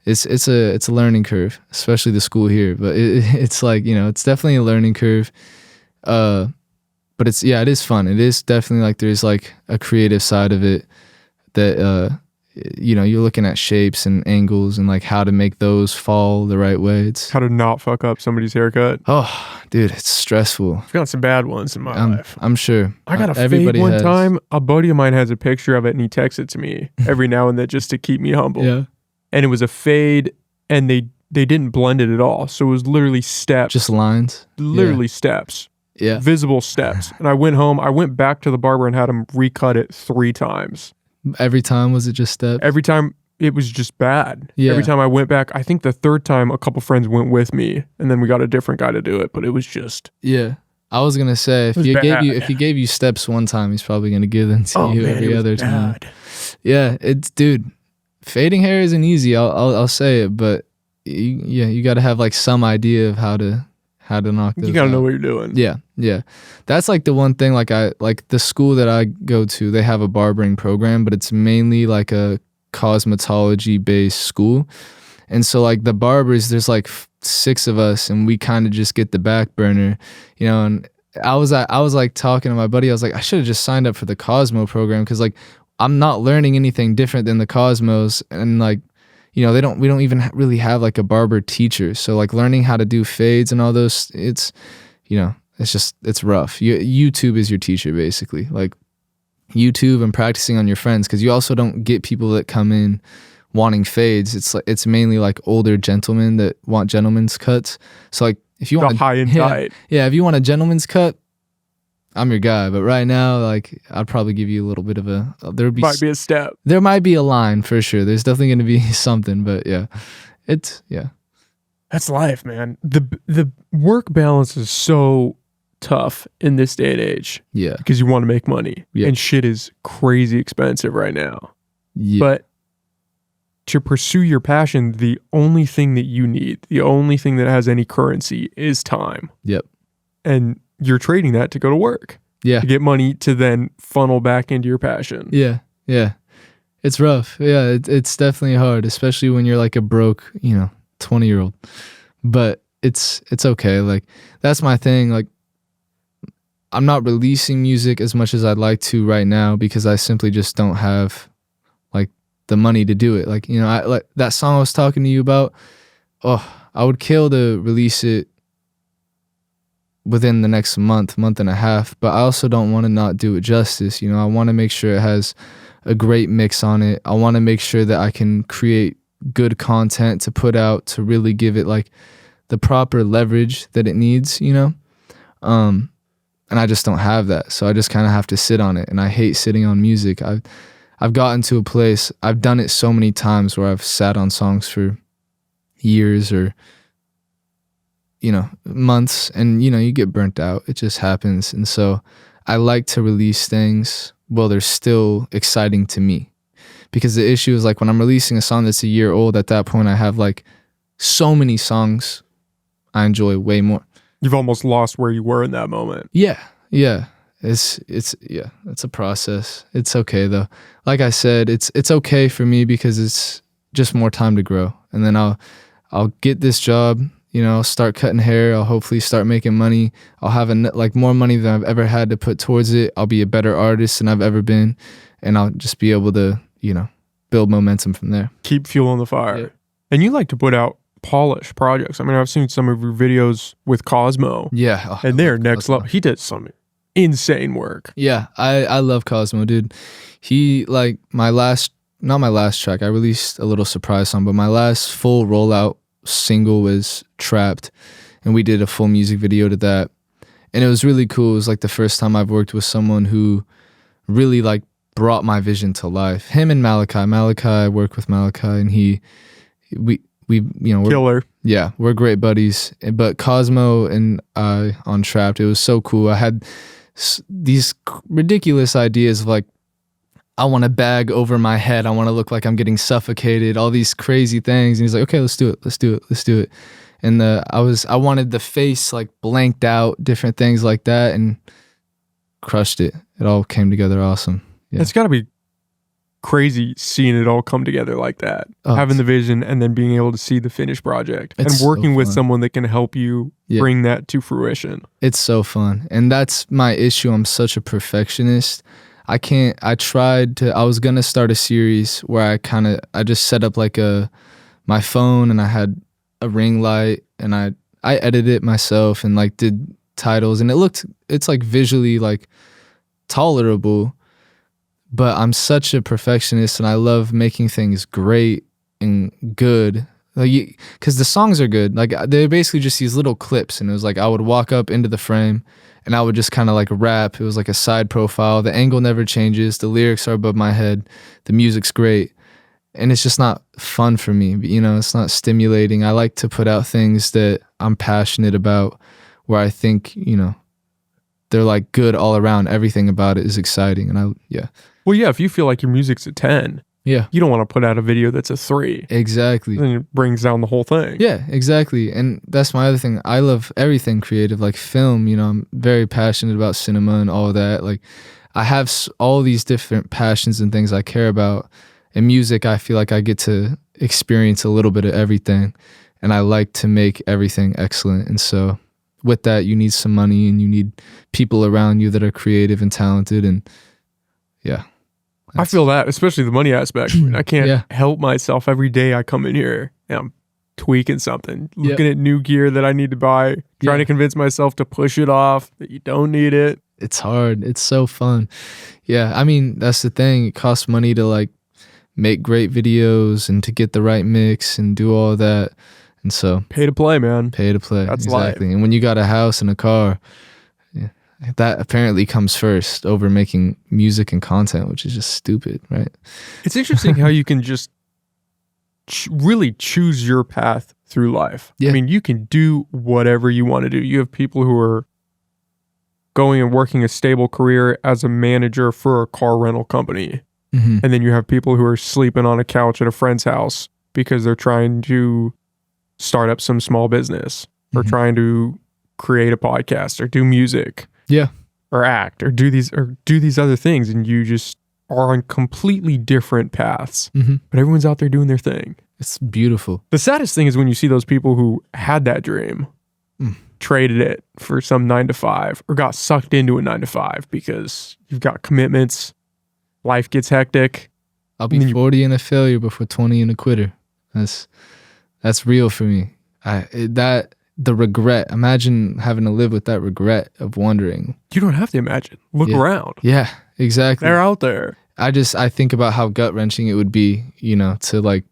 It's a learning curve, especially the school here. But it's like, you know, it's definitely a learning curve. But it is fun. It is definitely like there's like a creative side of it that you're looking at shapes and angles and like how to make those fall the right way. It's How to not fuck up somebody's haircut. dude, it's stressful. I've got some bad ones in my life. I'm sure. I got a fade Everybody one has. time. A buddy of mine has a picture of it and he texts it to me every now and then just to keep me humble. Yeah. And it was a fade and they didn't blend it at all. So it was literally steps. Just lines. Literally steps. Yeah. Visible steps. And I went home. I went back to the barber and had him recut it 3 times. Every time was it just steps? Every time it was just bad. Yeah. Every time I went back, I think the 3rd time a couple friends went with me and then we got a different guy to do it. But it was just... Yeah. I was gonna say if was he bad. gave you steps one time, he's probably gonna give them to you man, every it was other time. bad. Yeah, it's dude. Fading hair isn't easy. I'll say it, but you got to have like some idea of how to knock those You got to out. know what you're doing. Yeah. That's like the one thing. Like the school that I go to, they have a barbering program, but it's mainly like a cosmetology based school. And so like the barbers, there's like 6 of us, and we kind of just get the back burner, And I was like talking to my buddy. I was like, I should have just signed up for the Cosmo program because like I'm not learning anything different than the Cosmos, and like we don't even really have like a barber teacher. So like learning how to do fades and all those, it's it's rough. YouTube is your teacher basically. Like YouTube and practicing on your friends, because you also don't get people that come in wanting fades. It's mainly like older gentlemen that want gentlemen's cuts. So like if you want high and tight. Yeah, if you want a gentleman's cut, I'm your guy. But right now, like I'd probably give you a little bit of Might be a step. there might be a line for sure. There's definitely going to be something, but yeah, That's life, man. The work balance is so tough in this day and age yeah, because you want to make money, Yeah. and shit is crazy expensive right now. yeah. But to pursue your passion, the only thing that you need, the only thing that has any currency is time. Yep. And you're trading that to go to work, Yeah. to get money to then funnel back into your passion. Yeah. It's rough. Yeah, it's definitely hard, especially when you're like a broke, 20-year-old. But it's okay. Like that's my thing. Like I'm not releasing music as much as I'd like to right now because I simply just don't have like the money to do it. Like, I like that song I was talking to you about. Oh, I would kill to release it within the next month and a half, but I also don't want to not do it justice. I want to make sure it has a great mix on it. I want to make sure that I can create good content to put out to really give it like the proper leverage that it needs, and I just don't have that. So I just kind of have to sit on it, and I hate sitting on music. I've gotten to a place, I've done it so many times where I've sat on songs for years or months, and you get burnt out. It just happens. And so I like to release things while they're still exciting to me, because the issue is like when I'm releasing a song that's a year old, at that point I have like so many songs I enjoy way more. You've almost lost where you were in that moment. Yeah it's a process. It's okay though. Like I said, it's okay for me because it's just more time to grow, and then I'll get this job. I'll start cutting hair. I'll hopefully start making money. I'll have more money than I've ever had to put towards it. I'll be a better artist than I've ever been, and I'll just be able to, build momentum from there. Keep fueling the fire. Yeah. And you like to put out polished projects. I mean, I've seen some of your videos with Cosmo, Yeah. and they're next level. He did some insane work. Yeah, I love Cosmo, dude. He like not my last track. I released a little surprise song, but my last full rollout single was Trapped, and we did a full music video to that, and it was really cool. It was like the first time I've worked with someone who really like brought my vision to life. Him and Malachi. I work with Malachi, and we we're, Killer. yeah, we're great buddies. But Cosmo and I on Trapped, it was so cool. I had these ridiculous ideas of like, I want a bag over my head. I want to look like I'm getting suffocated. All these crazy things. And he's like, okay, let's do it. And I wanted the face like blanked out, different things like that, and crushed it. It all came together awesome. Yeah. It's got to be crazy seeing it all come together like that. Oh, Having the vision and then being able to see the finished project and It's so working with fun. someone that can help you Yeah. bring that to fruition. It's so fun. And that's my issue. I'm such a perfectionist. I was gonna start a series where I just set up like my phone, and I had a ring light, and I edited it myself and like did titles, and it's like visually like tolerable, but I'm such a perfectionist and I love making things great and good. Like, because the songs are good. Like, they're basically just these little clips, and it was like I would walk up into the frame and I would just kind of like rap. It was like a side profile. The angle never changes. The lyrics are above my head. The music's great. And it's just not fun for me. You know, it's not stimulating. I like to put out things that I'm passionate about, where I think, you know, they're like good all around. Everything about it is exciting. And Well, yeah, if you feel like your music's a 10, yeah, you don't want to put out a video that's a 3. exactly. Then it brings down the whole thing. Yeah, exactly. And that's my other thing. I love everything creative, like film. You know, I'm very passionate about cinema and all of that. Like, I have all these different passions and things I care about. In music, I feel like I get to experience a little bit of everything, and I like to make everything excellent. And so with that, you need some money, and you need people around you that are creative and talented. And yeah. I feel that, especially the money aspect. I mean, I can't help myself. Every day I come in here and I'm tweaking something, looking at new gear that I need to buy, trying to convince myself to push it off, that you don't need it. It's hard. It's so fun. Yeah, I mean, that's the thing. It costs money to like make great videos and to get the right mix and do all that. And so pay to play, man. Pay to play. That's exactly. life. And when you got a house and a car, that apparently comes first over making music and content, which is just stupid, right? It's interesting how you can just really choose your path through life. Yeah. I mean, you can do whatever you want to do. You have people who are going and working a stable career as a manager for a car rental company. Mm-hmm. And then you have people who are sleeping on a couch at a friend's house because they're trying to start up some small business or trying to create a podcast or do music. Yeah. Or act or do these other things, and you just are on completely different paths. But everyone's out there doing their thing. It's beautiful. The saddest thing is when you see those people who had that dream, traded it for some 9-to-5 or got sucked into a 9-to-5 because you've got commitments, life gets hectic. I'll be 40 and a failure before 20 and a quitter. That's real for me. The regret, imagine having to live with that regret of wondering. You don't have to imagine. Look around. Yeah, exactly. They're out there. I think about how gut-wrenching it would be, you know, to like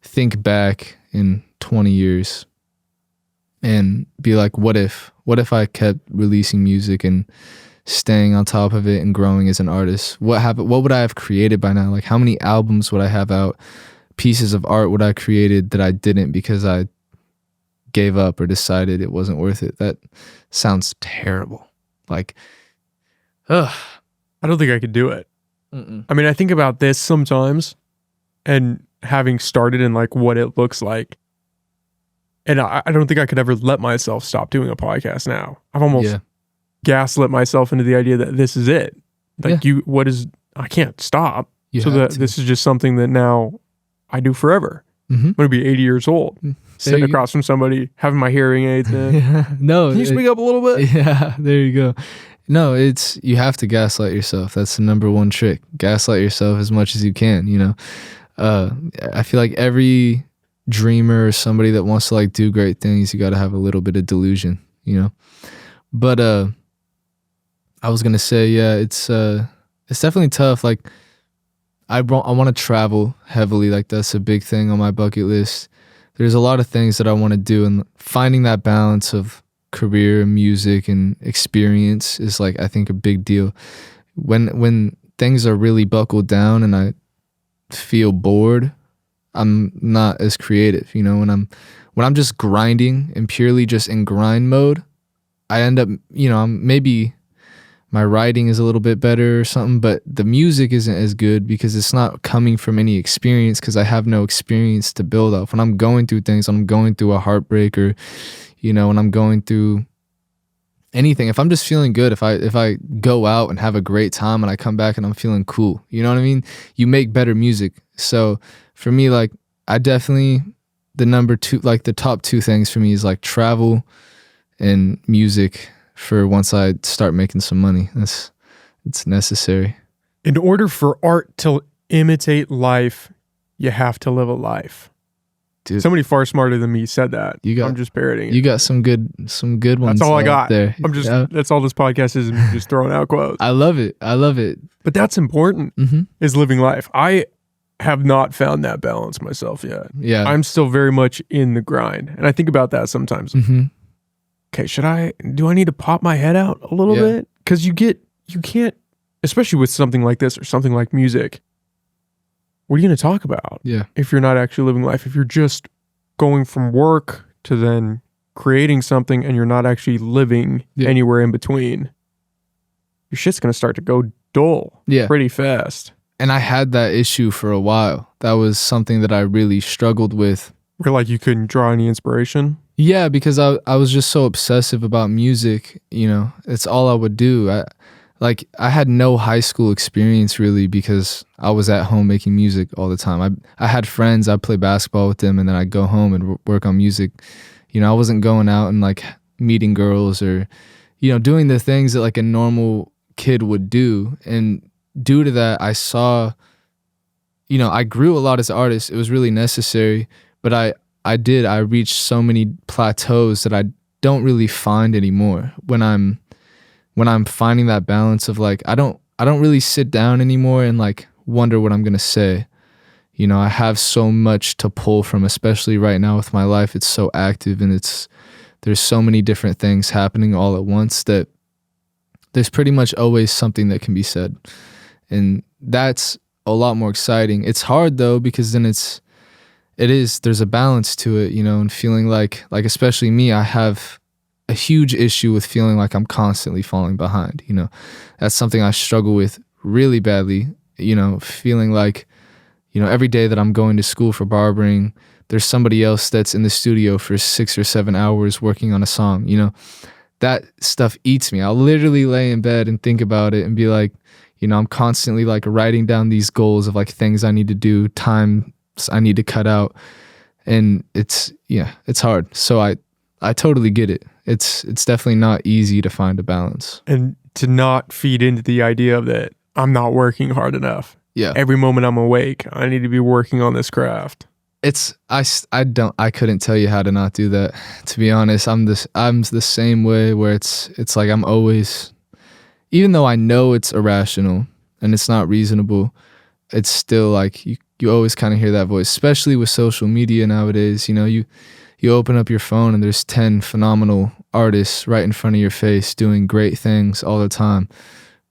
think back in 20 years and be like, what if I kept releasing music and staying on top of it and growing as an artist? What would I have created by now? Like, how many albums would I have out? Pieces of art would I created that I didn't because I gave up or decided it wasn't worth it? That sounds terrible. Like, I don't think I could do it. I mean, I think about this sometimes and having started in like what it looks like. And I don't think I could ever let myself stop doing a podcast now. I've almost gaslit myself into the idea that this is it. Like I can't stop. This is just something that now I do forever. I'm going to be 80 years old, sitting across from somebody, having my hearing aids in. No. Can you speak up a little bit? Yeah, there you go. No, you have to gaslight yourself. That's the number one trick. Gaslight yourself as much as you can, you know. I feel like every dreamer or somebody that wants to like do great things, you got to have a little bit of delusion, you know. But I was going to say, it's definitely tough. Like, I want to travel heavily. Like, that's a big thing on my bucket list. There's a lot of things that I want to do, and finding that balance of career, music, and experience is like, I think, a big deal. When things are really buckled down and I feel bored, I'm not as creative. You know, when I'm just grinding and purely just in grind mode, I end up, you know, maybe my writing is a little bit better or something, but the music isn't as good because it's not coming from any experience, because I have no experience to build off. When I'm going through things, I'm going through a heartbreak, or, you know, when I'm going through anything, if I'm just feeling good, if I go out and have a great time and I come back and I'm feeling cool, you know what I mean? You make better music. So for me, like, I definitely, the top two things for me is like travel and music. For once I start making some money, it's necessary. In order for art to imitate life, you have to live a life. Dude, Somebody far smarter than me said that. I'm just parroting it. You got some good ones. That's all I got. There. That's all this podcast is, me just throwing out quotes. I love it. But that's important, Mm-hmm. is living life. I have not found that balance myself yet. Yeah. I'm still very much in the grind. And I think about that sometimes. Mm-hmm. Okay, do I need to pop my head out a little bit? Because you can't, especially with something like this or something like music, what are you going to talk about? Yeah. If you're not actually living life, if you're just going from work to then creating something and you're not actually living anywhere in between, your shit's going to start to go dull pretty fast. And I had that issue for a while. That was something that I really struggled with. Where like you couldn't draw any inspiration? Yeah, because I was just so obsessive about music, you know. It's all I would do. I had no high school experience really because I was at home making music all the time. I had friends, I'd play basketball with them, and then I'd go home and work on music. You know, I wasn't going out and like meeting girls or, you know, doing the things that like a normal kid would do. And due to that, I saw, you know, I grew a lot as an artist. It was really necessary, but I reached so many plateaus that I don't really find anymore when I'm finding that balance of like, I don't really sit down anymore and like wonder what I'm going to say. You know, I have so much to pull from, especially right now with my life. It's so active and there's so many different things happening all at once that there's pretty much always something that can be said. And that's a lot more exciting. It's hard though, because then there's a balance to it, you know, and feeling like especially me, I have a huge issue with feeling like I'm constantly falling behind. You know, that's something I struggle with really badly, you know, feeling like, you know, every day that I'm going to school for barbering, there's somebody else that's in the studio for 6 or 7 hours working on a song. You know, that stuff eats me. I'll literally lay in bed and think about it and be like, you know, I'm constantly like writing down these goals of like things I need to do, time I need to cut out. And it's hard. So I totally get it. It's definitely not easy to find a balance. And to not feed into the idea of that I'm not working hard enough. Yeah. Every moment I'm awake, I need to be working on this craft. I couldn't tell you how to not do that. To be honest, I'm the same way where it's like I'm always, even though I know it's irrational and it's not reasonable, it's still like you always kind of hear that voice, especially with social media nowadays. You know, you open up your phone and there's 10 phenomenal artists right in front of your face doing great things all the time.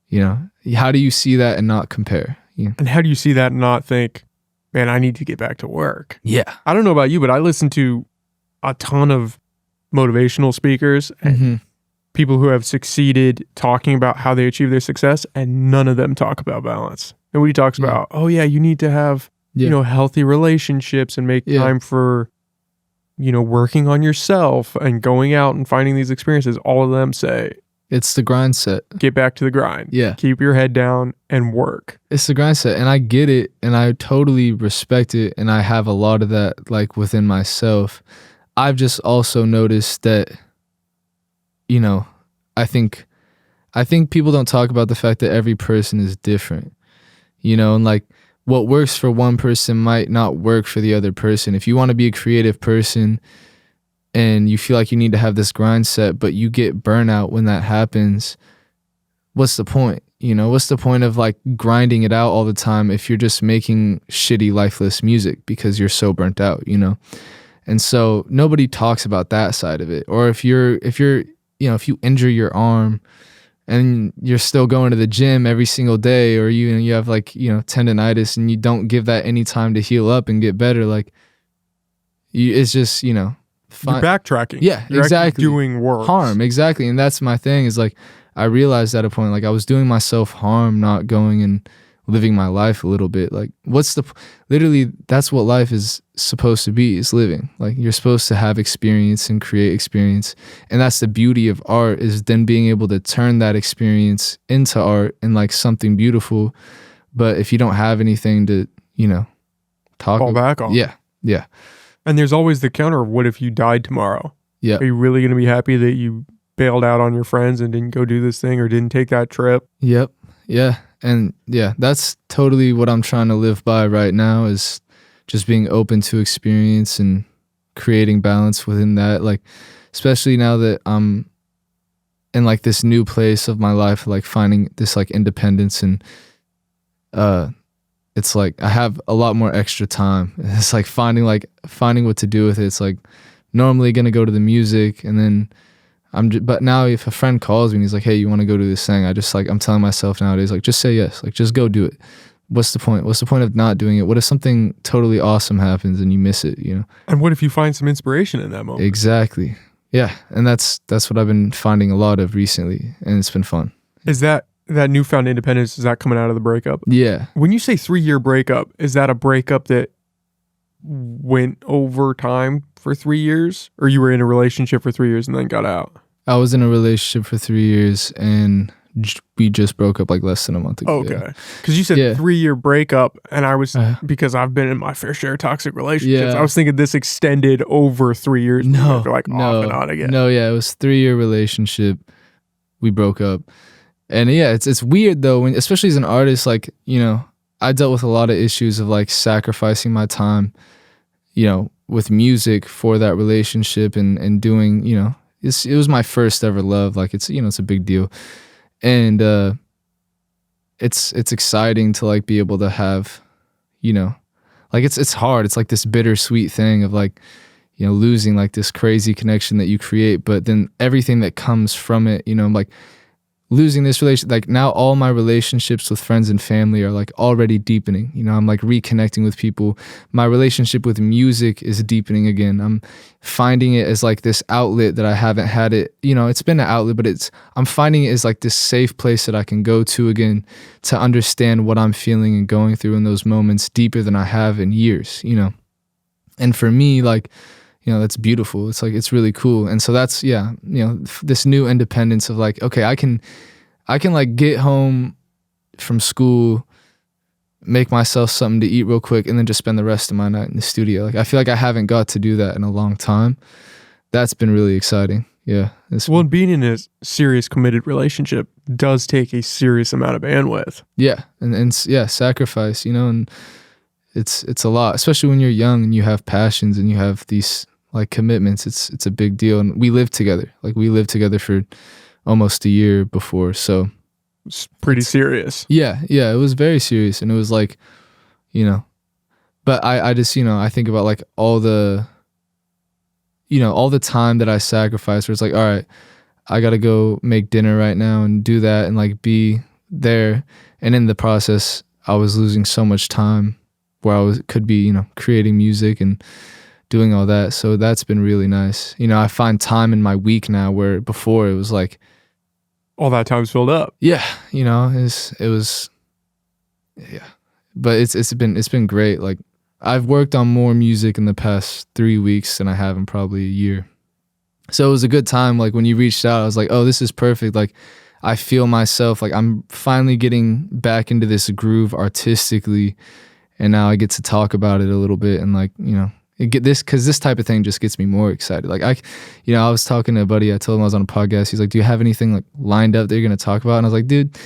You know, how do you see that and not compare? Yeah. And how do you see that and not think, man, I need to get back to work? Yeah. I don't know about you, but I listen to a ton of motivational speakers and people who have succeeded talking about how they achieve their success, and none of them talk about balance. Nobody talks about, oh yeah, you need to have, you know, healthy relationships and make time for, you know, working on yourself and going out and finding these experiences. All of them say, it's the grind set. Get back to the grind. Yeah. Keep your head down and work. It's the grind set. And I get it. And I totally respect it. And I have a lot of that like within myself. I've just also noticed that, you know, I think people don't talk about the fact that every person is different, you know, and like what works for one person might not work for the other person. If you want to be a creative person and you feel like you need to have this grind set, but you get burnout when that happens, what's the point? You know, what's the point of like grinding it out all the time if you're just making shitty, lifeless music because you're so burnt out, you know? And so nobody talks about that side of it. Or if you injure your arm and you're still going to the gym every single day, or you have like, you know, tendonitis and you don't give that any time to heal up and get better, like it's just, you know, you're backtracking. Yeah, you're exactly. Doing work. Harm, exactly. And that's my thing is like, I realized at a point, like I was doing myself harm, not going and living my life a little bit. Like literally that's what life is supposed to be, is living. Like you're supposed to have experience and create experience. And that's the beauty of art, is then being able to turn that experience into art and like something beautiful. But if you don't have anything to, you know, fall back on. Yeah. Yeah. And there's always the counter of, what if you died tomorrow? Yeah. Are you really going to be happy that you bailed out on your friends and didn't go do this thing or didn't take that trip? Yep. Yeah. And yeah, that's totally what I'm trying to live by right now, is just being open to experience and creating balance within that. Like, especially now that I'm in like this new place of my life, like finding this like independence, and it's like I have a lot more extra time. It's like finding what to do with it. It's like normally gonna go to the music, and then but now if a friend calls me and he's like, hey, you want to go do this thing, I'm telling myself nowadays, like, just say yes, like just go do it. What's the point of not doing it? What if something totally awesome happens and you miss it, you know? And what if you find some inspiration in that moment? Exactly. Yeah. And that's what I've been finding a lot of recently, and it's been fun. Is that newfound independence, is that coming out of the breakup? Yeah. When you say 3-year breakup, is that a breakup that went over time for 3 years, or you were in a relationship for 3 years and then got out? I was in a relationship for 3 years, and we just broke up like less than a month ago. Okay. Because you said 3-year breakup, and I was, because I've been in my fair share of toxic relationships, I was thinking this extended over 3 years. No, like off and on again. No, yeah, it was 3-year relationship. We broke up. And yeah, it's weird though, when, especially as an artist, like, you know, I dealt with a lot of issues of like sacrificing my time, you know, with music for that relationship, and doing, you know, it was my first ever love. Like, it's, you know, it's a big deal. And it's exciting to like be able to have, you know, like it's hard. It's like this bittersweet thing of like, you know, losing like this crazy connection that you create, but then everything that comes from it, you know, like losing this relation, like now all my relationships with friends and family are like already deepening. You know, I'm like reconnecting with people. My relationship with music is deepening again. I'm finding it as like this outlet that I haven't had it, you know, it's been an outlet, but I'm finding it as like this safe place that I can go to again to understand what I'm feeling and going through in those moments deeper than I have in years, you know. And for me, like, you know, that's beautiful. It's like, it's really cool. And so that's, yeah, you know, this new independence of like, okay, I can like get home from school, make myself something to eat real quick, and then just spend the rest of my night in the studio. Like, I feel like I haven't got to do that in a long time. That's been really exciting. Yeah. Well, being in a serious committed relationship does take a serious amount of bandwidth. Yeah. And yeah, sacrifice, you know, and it's a lot, especially when you're young and you have passions and you have these like commitments. It's a big deal. And we lived together. Like, we lived together for almost a year before. So it's pretty serious. Yeah. Yeah. It was very serious. And it was like, you know, but I just, you know, I think about like all the time that I sacrificed, where it's like, all right, I got to go make dinner right now and do that and like be there. And in the process, I was losing so much time where could be, you know, creating music and doing all that. So that's been really nice. You know, I find time in my week now where before it was like all that time's filled up. Yeah, you know, it was yeah. But it's been great. Like, I've worked on more music in the past 3 weeks than I have in probably a year. So it was a good time. Like, when you reached out, I was like, oh, this is perfect. Like, I feel myself, like I'm finally getting back into this groove artistically, and now I get to talk about it a little bit, and like, you know, because this type of thing just gets me more excited. Like, I was talking to a buddy. I told him I was on a podcast. He's like, do you have anything like lined up that you're going to talk about? And I was like, dude,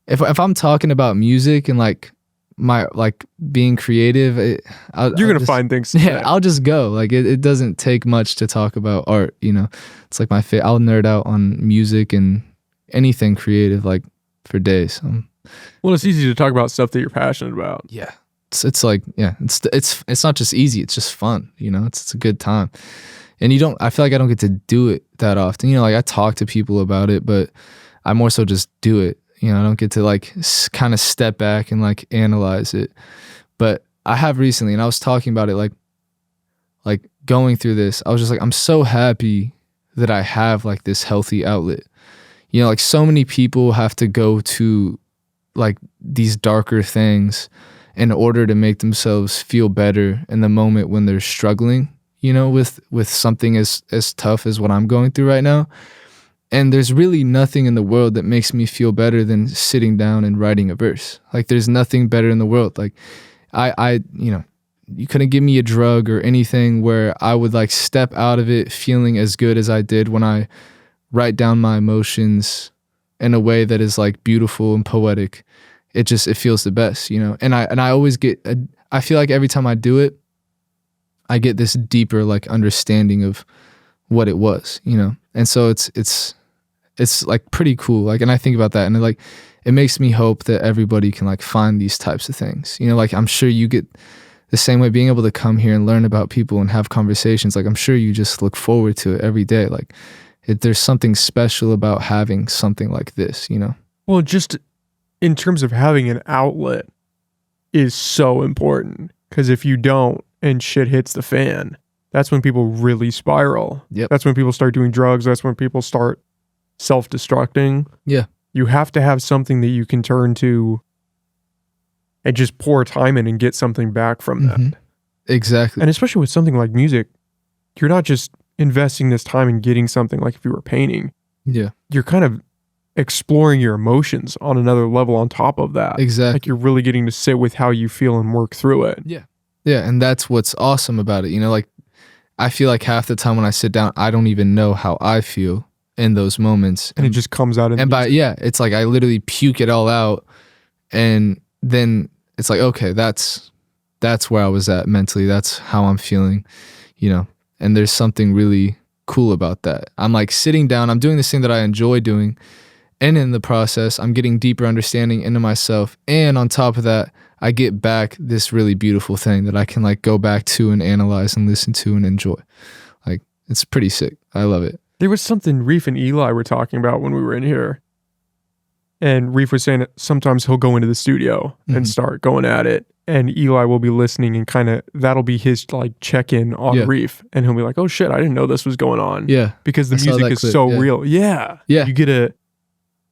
if I'm talking about music and like my, like being creative, you're going to find things. Yeah. I'll just go. Like, it doesn't take much to talk about art. You know, it's like I'll nerd out on music and anything creative, like, for days. Well, it's easy to talk about stuff that you're passionate about. Yeah. It's like, yeah, it's not just easy, it's just fun, you know, it's a good time. And I feel like I don't get to do it that often, you know, like I talk to people about it, but I more so just do it, you know. I don't get to like kind of step back and like analyze it. But I have recently, and I was talking about it, like going through this, I was just like, I'm so happy that I have like this healthy outlet. You know, like so many people have to go to like these darker things in order to make themselves feel better in the moment when they're struggling, you know, with something as tough as what I'm going through right now. And there's really nothing in the world that makes me feel better than sitting down and writing a verse. Like, there's nothing better in the world. Like, I you know, you couldn't give me a drug or anything where I would like step out of it feeling as good as I did when I write down my emotions in a way that is like beautiful and poetic. it feels the best, you know. And I always get I feel like every time I do it, I get this deeper like understanding of what it was, you know. And so it's like pretty cool. Like, and I think about that, and it makes me hope that everybody can like find these types of things, you know. Like, I'm sure you get the same way, being able to come here and learn about people and have conversations. Like, I'm sure you just look forward to it every day. Like, there's something special about having something like this, you know. Well, just in terms of having an outlet is so important, because if you don't and shit hits the fan, that's when people really spiral. Yep. That's when people start doing drugs. That's when people start self-destructing. Yeah. You have to have something that you can turn to and just pour time in and get something back from that. Exactly. And especially with something like music, you're not just investing this time in getting something like if you were painting. Yeah. You're kind of exploring your emotions on another level on top of that. Exactly. Like, you're really getting to sit with how you feel and work through it. Yeah. Yeah. And that's what's awesome about it. You know, like, I feel like half the time when I sit down, I don't even know how I feel in those moments. And it just comes out. It's like I literally puke it all out. And then it's like, okay, that's where I was at mentally. That's how I'm feeling, you know. And there's something really cool about that. I'm like sitting down, I'm doing this thing that I enjoy doing. And in the process, I'm getting deeper understanding into myself. And on top of that, I get back this really beautiful thing that I can like go back to and analyze and listen to and enjoy. Like, it's pretty sick. I love it. There was something Reef and Eli were talking about when we were in here. And Reef was saying that sometimes he'll go into the studio and start going at it. And Eli will be listening, and kind of that'll be his like check-in on Reef. And he'll be like, oh shit, I didn't know this was going on. Yeah. Because the music is so real. Yeah. Yeah. You get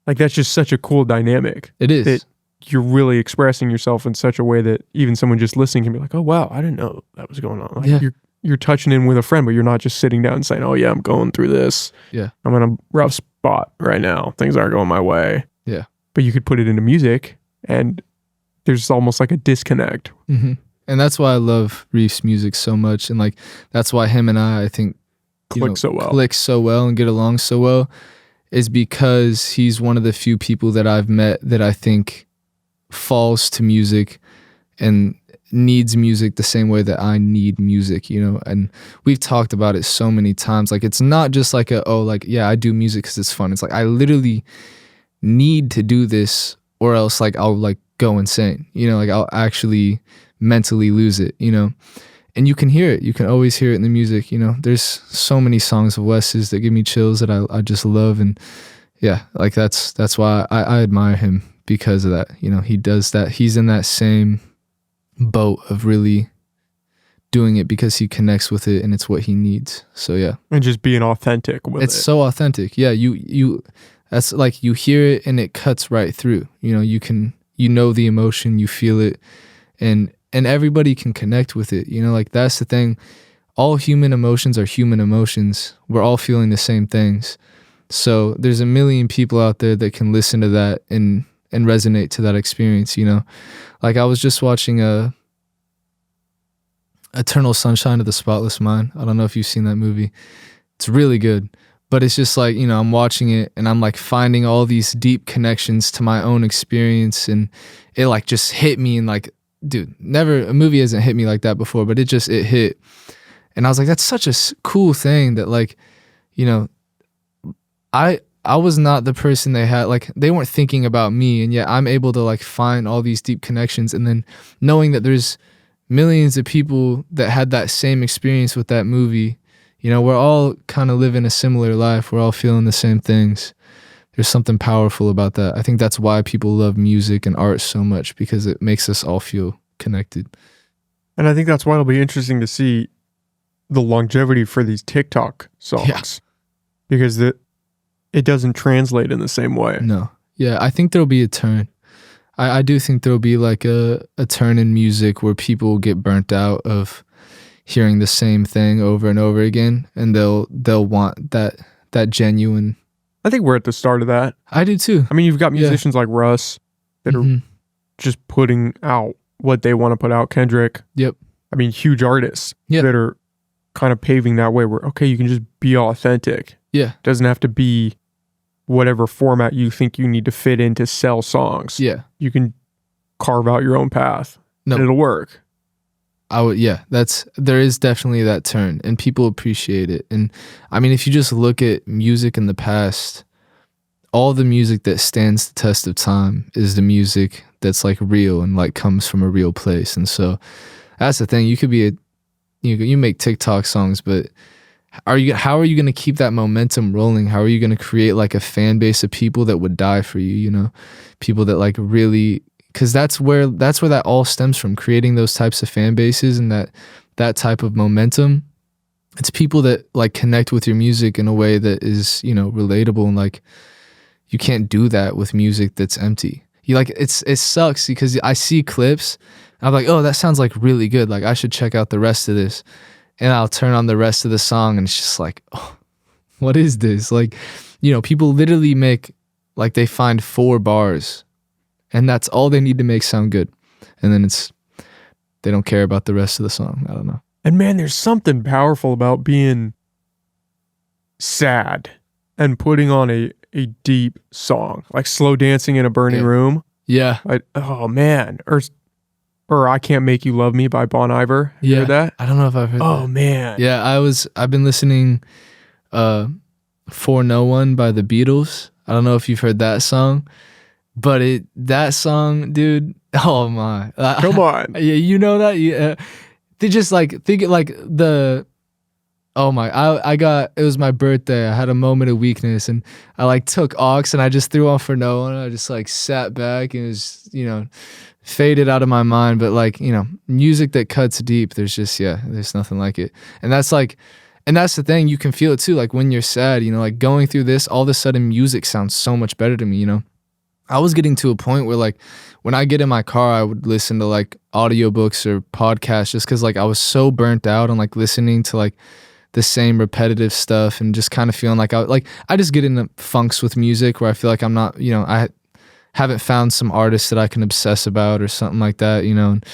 like, that's just such a cool dynamic. It is. That you're really expressing yourself in such a way that even someone just listening can be like, oh wow, I didn't know that was going on. Like, you're touching in with a friend, but you're not just sitting down and saying, oh yeah, I'm going through this. Yeah. I'm in a rough spot right now. Things aren't going my way. Yeah. But you could put it into music, and there's almost like a disconnect. And that's why I love Reef's music so much. And like, that's why him and I think click so well and get along so well, is because he's one of the few people that I've met that I think falls to music and needs music the same way that I need music, you know. And we've talked about it so many times. Like, it's not just like I do music because it's fun. It's like, I literally need to do this, or else like I'll like go insane, you know. Like, I'll actually mentally lose it, you know. And you can hear it. You can always hear it in the music, you know. There's so many songs of Wes's that give me chills that I just love. And yeah, like that's why I admire him, because of that. You know, he does that. He's in that same boat of really doing it because he connects with it and it's what he needs. So yeah. And just being authentic with it. It's so authentic. Yeah, you that's like, you hear it and it cuts right through. You know, you know the emotion, you feel it, and everybody can connect with it. You know, like, that's the thing. All human emotions are human emotions. We're all feeling the same things. So there's a million people out there that can listen to that and resonate to that experience, you know. Like, I was just watching Eternal Sunshine of the Spotless Mind. I don't know if you've seen that movie. It's really good. But it's just like, you know, I'm watching it and I'm like finding all these deep connections to my own experience, and it like just hit me, and like, dude, never a movie hasn't hit me like that before, but it hit. And I was like, that's such a cool thing that, like, you know, I was not the person they had, like, they weren't thinking about me, and yet I'm able to like find all these deep connections, and then knowing that there's millions of people that had that same experience with that movie. You know, we're all kind of living a similar life. We're all feeling the same things. There's something powerful about that. I think that's why people love music and art so much, because it makes us all feel connected. And I think that's why it'll be interesting to see the longevity for these TikTok songs. Yeah. Because it doesn't translate in the same way. No. Yeah, I think there'll be a turn. I do think there'll be like a turn in music where people get burnt out of hearing the same thing over and over again, and they'll want that genuine. I think we're at the start of that. I do too. I mean, you've got musicians like Russ that are just putting out what they want to put out. Kendrick. Yep. I mean, huge artists that are kind of paving that way where, okay, you can just be authentic. Yeah. It doesn't have to be whatever format you think you need to fit in to sell songs. Yeah. You can carve out your own path. No. And it'll work. There is definitely that turn, and people appreciate it. And I mean, if you just look at music in the past, all the music that stands the test of time is the music that's like real and like comes from a real place. And so that's the thing. You could be you make TikTok songs, but how are you going to keep that momentum rolling? How are you going to create like a fan base of people that would die for you, you know? People that like really, because that's where that all stems from, creating those types of fan bases and that type of momentum. It's people that like connect with your music in a way that is, you know, relatable, and like you can't do that with music that's empty. You like it sucks because I see clips, I'm like, oh, that sounds like really good. Like I should check out the rest of this. And I'll turn on the rest of the song and it's just like, oh, what is this? Like, you know, people literally make, like they find 4 bars and that's all they need to make sound good. And then they don't care about the rest of the song. I don't know. And man, there's something powerful about being sad and putting on a deep song, like Slow Dancing in a Burning Room. Yeah. Like, oh man. Or I Can't Make You Love Me by Bon Iver. You heard that? I don't know if I've heard that. Oh man. Yeah, I've been listening For No One by the Beatles. I don't know if you've heard that song, but that song, dude, oh my. Come on. Yeah, you know that? Yeah. They just like think it like oh my, it was my birthday. I had a moment of weakness and I like took aux and I just threw on For No One. I just like sat back and it was, you know, faded out of my mind. But like, you know, music that cuts deep, there's nothing like it. And that's the thing, you can feel it too. Like when you're sad, you know, like going through this, all of a sudden music sounds so much better to me, you know? I was getting to a point where like when I get in my car, I would listen to like audiobooks or podcasts just because like I was so burnt out on like listening to like the same repetitive stuff and just kind of feeling like I just get into funks with music where I feel like I'm not, you know, I haven't found some artist that I can obsess about or something like that, you know, and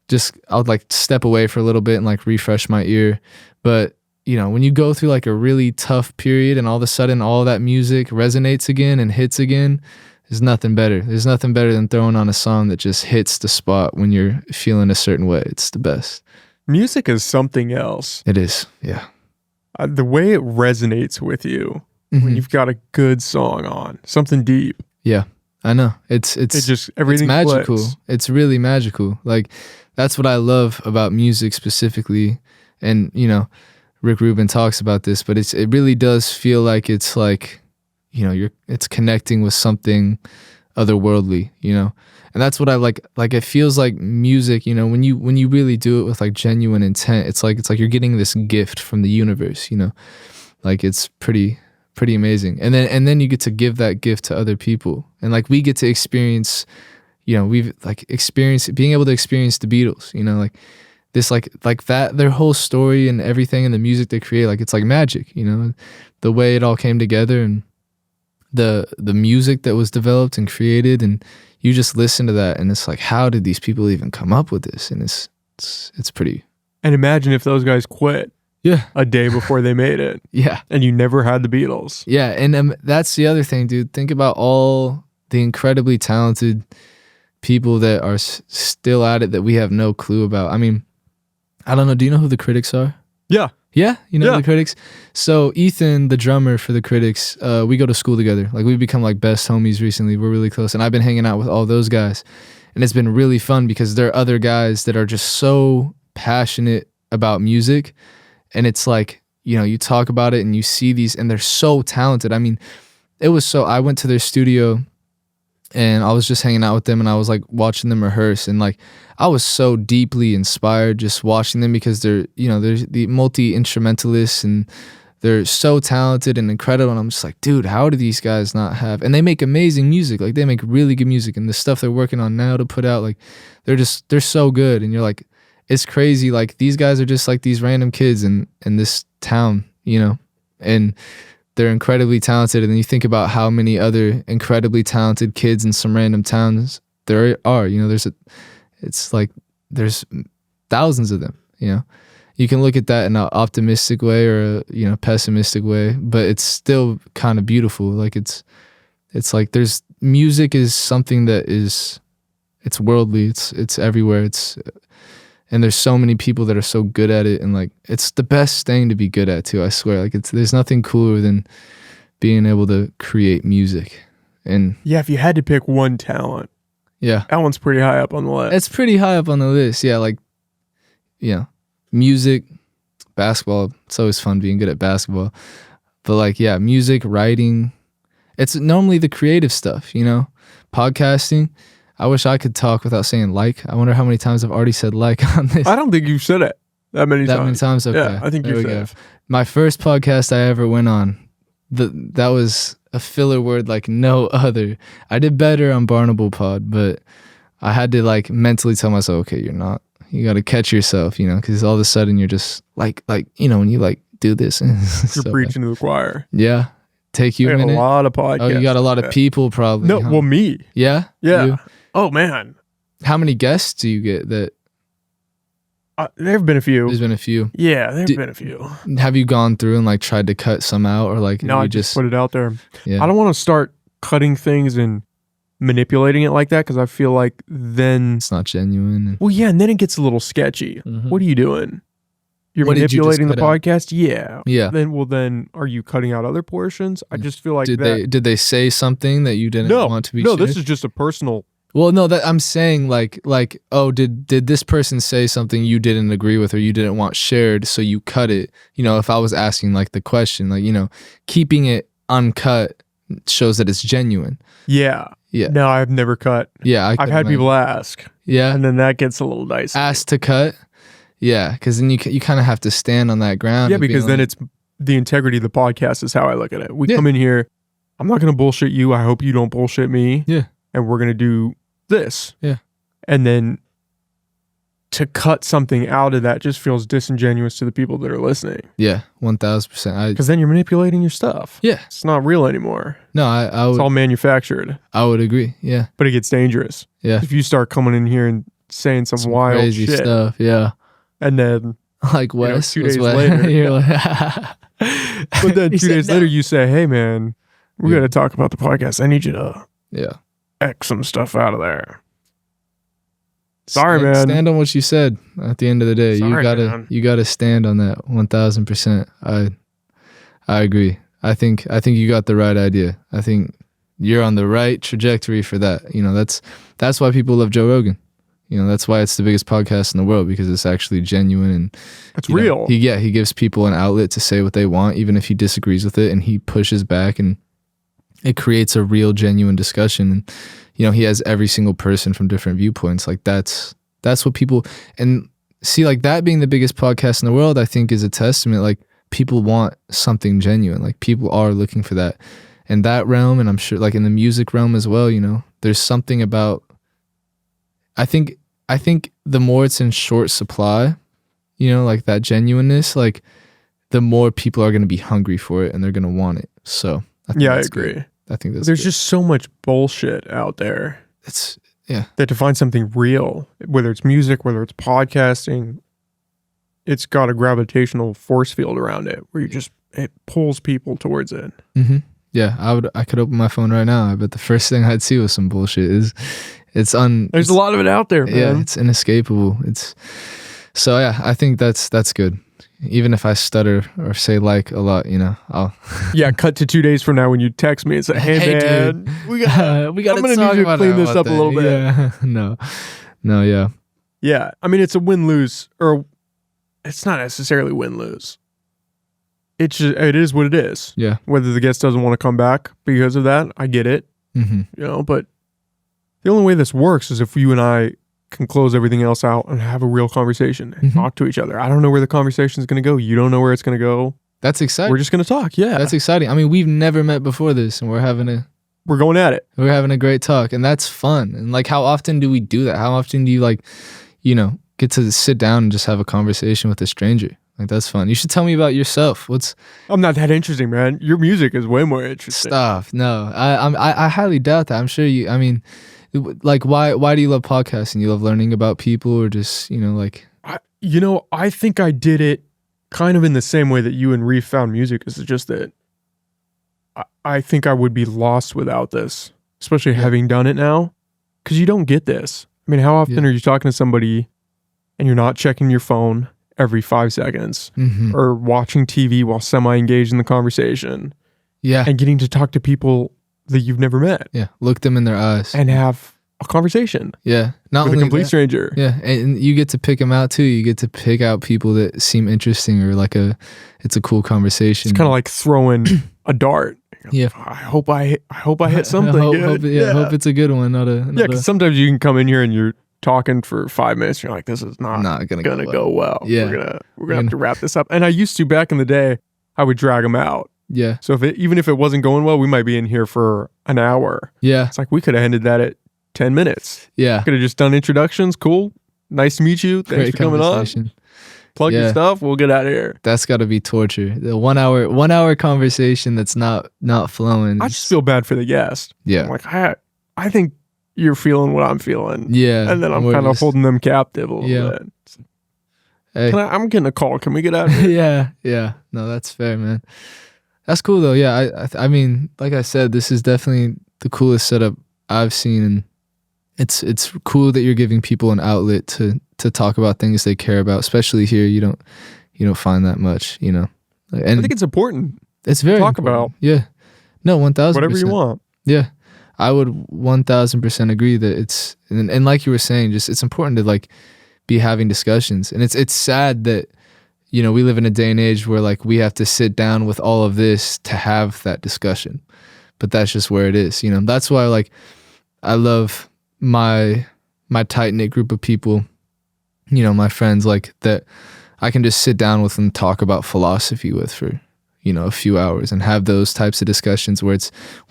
just I would like step away for a little bit and like refresh my ear. But you know, when you go through like a really tough period and all of a sudden all that music resonates again and hits again, there's nothing better. There's nothing better than throwing on a song that just hits the spot when you're feeling a certain way. It's the best. Music is something else. It is, yeah. The way it resonates with you when you've got a good song on, something deep. Yeah, I know. It's just everything. It's magical. Clicks. It's really magical. Like that's what I love about music specifically. And you know, Rick Rubin talks about this, but it really does feel like it's like, you know, it's connecting with something otherworldly, you know. And that's what I like it feels like music, you know, when you really do it with like genuine intent, it's like you're getting this gift from the universe, you know. Like it's pretty amazing. And then you get to give that gift to other people. And like we get to experience, you know, we've like being able to experience the Beatles, you know, like this like that, their whole story and everything and the music they create, like it's like magic, you know, the way it all came together and the music that was developed and created, and you just listen to that and it's like, how did these people even come up with this? And it's pretty. And imagine if those guys quit a day before they made it. Yeah. And you never had the Beatles. Yeah. And that's the other thing, dude. Think about all the incredibly talented people that are still at it that we have no clue about. I mean, I don't know. Do you know who the Critics are? Yeah. Yeah, you know the Critics. So Ethan, the drummer for the Critics, we go to school together. Like we've become like best homies recently. We're really close, and I've been hanging out with all those guys, and it's been really fun because there are other guys that are just so passionate about music, and it's like, you know, you talk about it and you see these, and they're so talented. I mean, I went to their studio and I was just hanging out with them and I was like watching them rehearse, and like I was so deeply inspired just watching them because they're the multi-instrumentalists and they're so talented and incredible, and I'm just like, dude, how do these guys not have, and they make amazing music, like they make really good music, and the stuff they're working on now to put out, like they're so good, and you're like, it's crazy, like these guys are just like these random kids in this town, you know, and they're incredibly talented. And then you think about how many other incredibly talented kids in some random towns there are, you know, it's like there's thousands of them, you know. You can look at that in an optimistic way or a, you know, pessimistic way, but it's still kind of beautiful. Like it's like music is something that it's it's worldly. It's everywhere. And there's so many people that are so good at it, and like it's the best thing to be good at too. I swear, like there's nothing cooler than being able to create music. And yeah, if you had to pick one talent, yeah, that one's pretty high up on the list. it's pretty high up on the list. Yeah, like music, basketball. It's always fun being good at basketball, but like music, writing. It's normally the creative stuff, podcasting. I wish I could talk without saying like. I wonder how many times I've already said like on this. I don't think you've said it that many That many times? Okay. Yeah, I think There you we go. have. My first podcast I ever went on, that was a filler word like no other. I did better on Barnable Pod, but I had to like mentally tell myself, okay, you got to catch yourself, because all of a sudden you're just like, when you like do this. You're preaching to the choir. Yeah. Take you I a got minute. a lot of podcasts. Oh, you got a lot of people probably. No, huh? well, me. Yeah? Yeah. You? Oh, man. How many guests do you get that? There have been a few. There's been a few. Yeah, there have been a few. Have you gone through and like tried to cut some out, or like No, you I just put it out there. Yeah. I don't want to start cutting things and manipulating it like that because I feel like then, It's not genuine. well, yeah, and then it gets a little sketchy. Mhm. What are you doing? You're What did you just manipulating the cut out? podcast? Yeah. Yeah. Then are you cutting out other portions? I just feel like Did they say something that you didn't want to be No, shared? this is just a personal. Well, no, that I'm saying like oh, did this person say something you didn't agree with or you didn't want shared, so you cut it? If I was asking like the question, like keeping it uncut shows that it's genuine. Yeah. Yeah. No, I've never cut. Yeah, I've had people ask, Yeah, and then that gets a little dicey. asked to cut. Yeah, because then you kind of have to stand on that ground. Yeah, of being because then like, it's the integrity of the podcast is how I look at it. We Yeah. come in here. I'm not going to bullshit you. I hope you don't bullshit me. Yeah. And we're going to do this. Yeah. And then to cut something out of that just feels disingenuous to the people that are listening. Yeah, 1,000%. Because then you're manipulating your stuff. Yeah, It's not real anymore. no, I It's would all manufactured. I would agree. Yeah, But it gets dangerous. yeah, If you start coming in here and saying some wild crazy shit. stuff. Yeah, And then, like Wes. 2 was days Wes- later. you're like, but then He 2 said days no. later you say, hey man, we Yeah. got to talk about the podcast. I need you to Yeah. X some stuff out of there. Sorry, man. Stand on what you said. At the end of the day, Sorry, man. you gotta stand on that 1,000%. I agree. I think you got the right idea. I think you're on the right trajectory for that. That's why people love Joe Rogan. That's why it's the biggest podcast in the world, because it's actually genuine and It's you know, real. he gives people an outlet to say what they want, even if he disagrees with it, and he pushes back, and it creates a real, genuine discussion. And he has every single person from different viewpoints. Like that's what people, and see, like that being the biggest podcast in the world, I think is a testament. Like people want something genuine. Like people are looking for that in that realm, and I'm sure like in the music realm as well. There's something about. I think the more it's in short supply, like that genuineness, like the more people are going to be hungry for it and they're going to want it. So I think Yeah, I that's agree. good. I think that's There's good. just so much bullshit out there yeah. that to find something real, whether it's music, whether it's podcasting, it's got a gravitational force field around it where it pulls people towards it. Mm-hmm. Yeah, I could open my phone right now. I bet the first thing I'd see was some bullshit. There's a lot of it out there, man. Yeah, it's inescapable. So yeah, I think that's good. Even if I stutter or say like a lot, I'll Yeah, cut to 2 days from now when you text me and say, hey man, dude, we got we got I'm gonna need you to clean this up a little bit. Yeah. No, yeah. Yeah, I mean, it's a win-lose, or it's not necessarily win-lose. It is what it is. Yeah. Whether the guest doesn't want to come back because of that, I get it. Mm-hmm. But the only way this works is if you and I can close everything else out and have a real conversation and talk to each other. I don't know where the conversation is going to go. You don't know where it's going to go. That's exciting. We're just going to talk. Yeah. That's exciting. I mean, we've never met before this, and we're having going at it. a great talk, and that's fun. And like, how often do we do that? How often do you get to sit down and just have a conversation with a stranger? Like, that's fun. You should tell me about yourself. I'm not that interesting, man. Your music is way more interesting. Stop. No, I highly doubt that. I'm sure you. I mean, like, why do you love podcasting? You love learning about people, or just like? I think I did it kind of in the same way that you and Reef found music. Is just that I think I would be lost without this, especially having done it now, because you don't get this. I mean, how often Yeah. are you talking to somebody and you're not checking your phone every 5 seconds Mm-hmm. or watching TV while semi-engaged in the conversation Yeah. and getting to talk to people that you've never met Yeah. Look them in their eyes. and have a conversation Yeah. Not with a only complete that, stranger? yeah, and you get to pick them out too. You get to pick out people that seem interesting or like it's a cool conversation. It's kind of like throwing a dart. Yeah. I hope I hit something hope, good. hope it's a good one. Not a Because sometimes you can come in here and you're talking for 5 minutes. And you're like, this is not gonna go well. Yeah. We're gonna have to wrap this up. And I used to back in the day, I would drag them out. Yeah. So even if it wasn't going well, we might be in here for an hour. Yeah. It's like we could have ended that at 10 minutes. Yeah. Could have just done introductions. Cool. Nice to meet you. Thanks Great for coming on. conversation. Plug your Yeah. stuff. We'll get out of here. That's got to be torture. The 1 hour conversation that's not flowing. I just feel bad for the guest. Yeah. I'm like, I think you're feeling what I'm feeling. Yeah. And then I'm we're kind of just- holding them captive a little Yeah. bit. Hey. I'm getting a call. Can we get out of here? Yeah. Yeah. No, that's fair, man. That's cool though. Yeah. I mean, like I said, this is definitely the coolest setup I've seen, and it's cool that you're giving people an outlet to talk about things they care about. Especially here, you don't find that much, you know. I And think it's important. it's very talk important. about. Yeah. No, 1,000%. Whatever you want. Yeah, I would 1,000% agree that it's and like you were saying, just it's important to like be having discussions, and it's sad that we live in a day and age where like we have to sit down with all of this to have that discussion, but that's just where it is. That's why like I love my tight knit group of people, my friends like that I can just sit down with and talk about philosophy with for a few hours and have those types of discussions where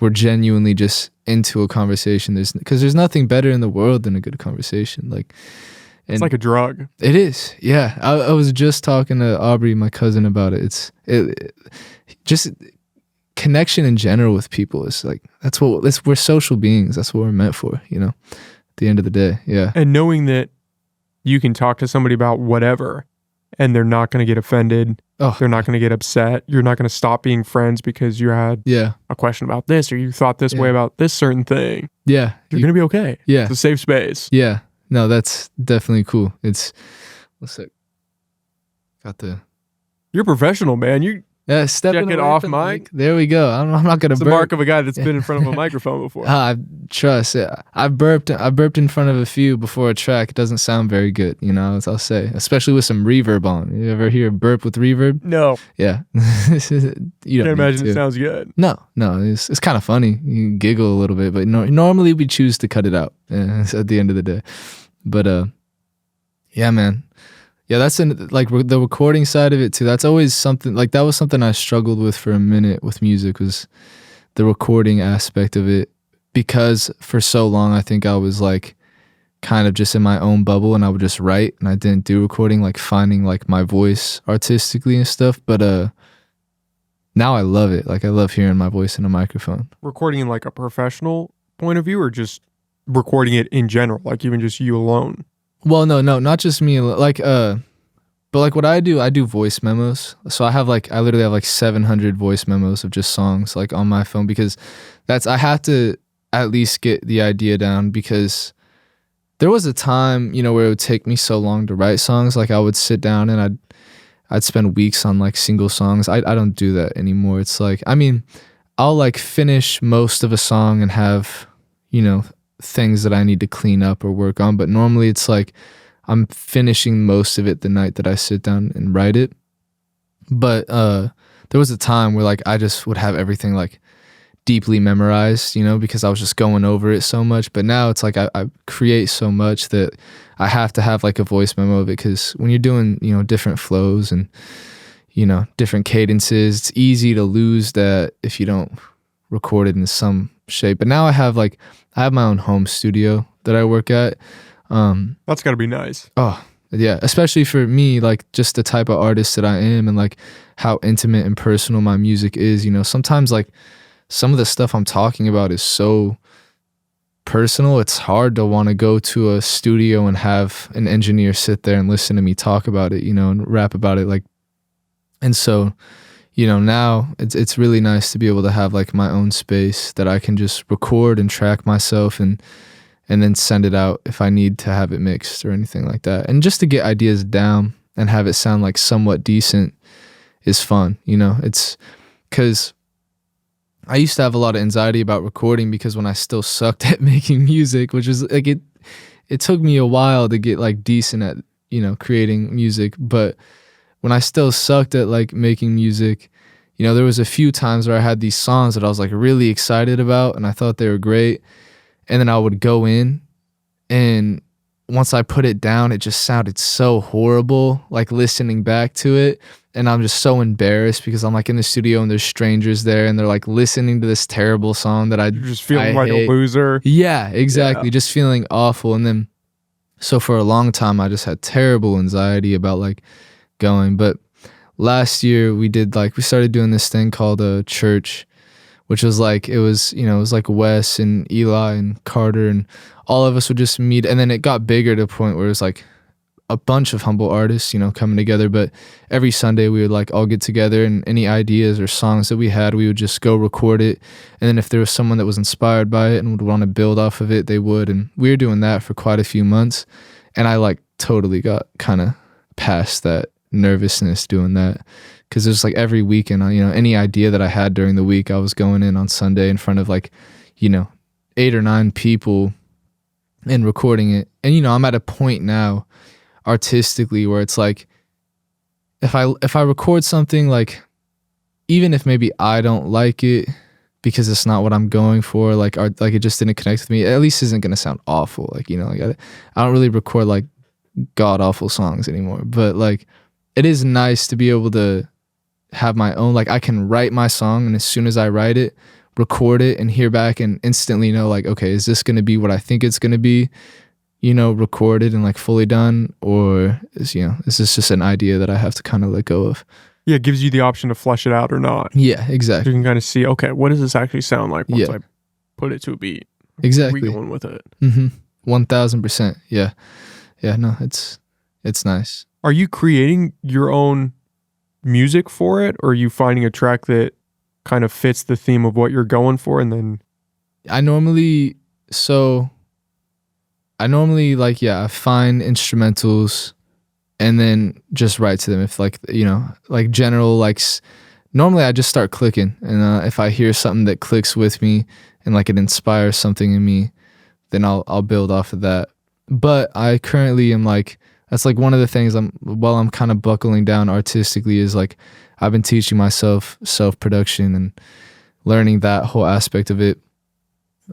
we're genuinely just into a conversation. Because there's nothing better in the world than a good conversation. It's like a drug. It is. Yeah. I was just talking to Aubrey, my cousin, about it. Just connection in general with people is like, we're social beings. That's what we're meant for, at the end of the day. Yeah. And knowing that you can talk to somebody about whatever and they're not going to get offended. Oh, They're not going to get upset. You're not going to stop being friends because you had yeah. a question about this or you thought this Yeah. way about this certain thing. Yeah. You're going to be okay. Yeah. It's a safe space. Yeah. No, that's definitely cool. What's that? Got the You're professional, man. You stepping check it away off from the mic. There we go. I'm not gonna It's the burp. mark of a guy that's been in front of a microphone before. Trust. I burped in front of a few before a track. It doesn't sound very good, as I'll say, especially with some reverb on. You ever hear a burp with reverb? No. Yeah. You Can't don't imagine need it to. sounds good. No, it's kind of funny. You giggle a little bit, but normally we choose to cut it out at the end of the day. But yeah, man. Yeah, that's like the recording side of it too. That's always something like that was something I struggled with for a minute with music, was the recording aspect of it, because for so long I think I was like kind of just in my own bubble and I would just write and I didn't do recording, like finding like my voice artistically and stuff. But now I love it. Like I love hearing my voice in a microphone. Recording in like a professional point of view or just recording it in general, like even just you alone? Well, no, not just me. Like, but like what I do voice memos. So I literally have like 700 voice memos of just songs like on my phone, because I have to at least get the idea down, because there was a time, where it would take me so long to write songs. Like I would sit down and I'd spend weeks on like single songs. I don't do that anymore. It's like, I mean, I'll like finish most of a song and have, things that I need to clean up or work on, but normally it's like I'm finishing most of it the night that I sit down and write it. But there was a time where like I just would have everything like deeply memorized, because I was just going over it so much. But now it's like I create so much that I have to have like a voice memo of it, because when you're doing different flows and different cadences, it's easy to lose that if you don't record it in some shape. But now I have my own home studio that I work at. That's got to be nice. Oh, yeah. Especially for me, like just the type of artist that I am and like how intimate and personal my music is. Sometimes like some of the stuff I'm talking about is so personal. It's hard to want to go to a studio and have an engineer sit there and listen to me talk about it, and rap about it. And so, now it's really nice to be able to have like my own space that I can just record and track myself and and then send it out if I need to have it mixed or anything like that. And just to get ideas down and have it sound like somewhat decent is fun, you know? It's because I used to have a lot of anxiety about recording because when I still sucked at making music, which is like it took me a while to get like decent at, you know, creating music. But when I still sucked at like making music, you know, there was a few times where I had these songs that I was like really excited about and I thought they were great. And then I would go in, and once I put it down, it just sounded so horrible, like listening back to it. And I'm just so embarrassed because I'm like in the studio and there's strangers there and they're like listening to this terrible song that You're just feeling like hate. a loser. Yeah, exactly. Yeah. Just feeling awful. And then, so for a long time, I just had terrible anxiety about like going. But last year we started doing this thing called a church, which was like, it was like Wes and Eli and Carter and all of us would just meet. And then it got bigger to a point where it was like a bunch of humble artists, you know, coming together. But every Sunday we would like all get together, and any ideas or songs that we had, we would just go record it. And then if there was someone that was inspired by it and would want to build off of it, they would. And we were doing that for quite a few months. And I like totally got kind of past that nervousness doing that. Because it was like every weekend, you know, any idea that I had during the week, I was going in on Sunday in front of like, you know, 8 or 9 people and recording it. And, you know, I'm at a point now artistically where it's like, if I record something, like, even if maybe I don't like it because it's not what I'm going for, like it just didn't connect with me, it at least isn't going to sound awful. Like, you know, like I don't really record like god awful songs anymore, but like it is nice to be able to have my own, like I can write my song, and as soon as I write it, record it and hear back and instantly know like, okay, is this going to be what I think it's going to be, you know, recorded and like fully done, or is this just an idea that I have to kind of let go of? Yeah, it gives you the option to flesh it out or not. Yeah, exactly. You can kind of see, okay, what does this actually sound like once I put it to a beat? Exactly. We going with it. 1000%. Yeah. No, it's nice. Are you creating your own music for it, or are you finding a track that kind of fits the theme of what you're going for, and then I normally like, I find instrumentals and then just write to them. If like, you know, like general, like normally I just start clicking, and if I hear something that clicks with me and like it inspires something in me, then I'll build off of that. But I currently am like, that's like one of the things while I'm kind of buckling down artistically, is like I've been teaching myself self-production and learning that whole aspect of it.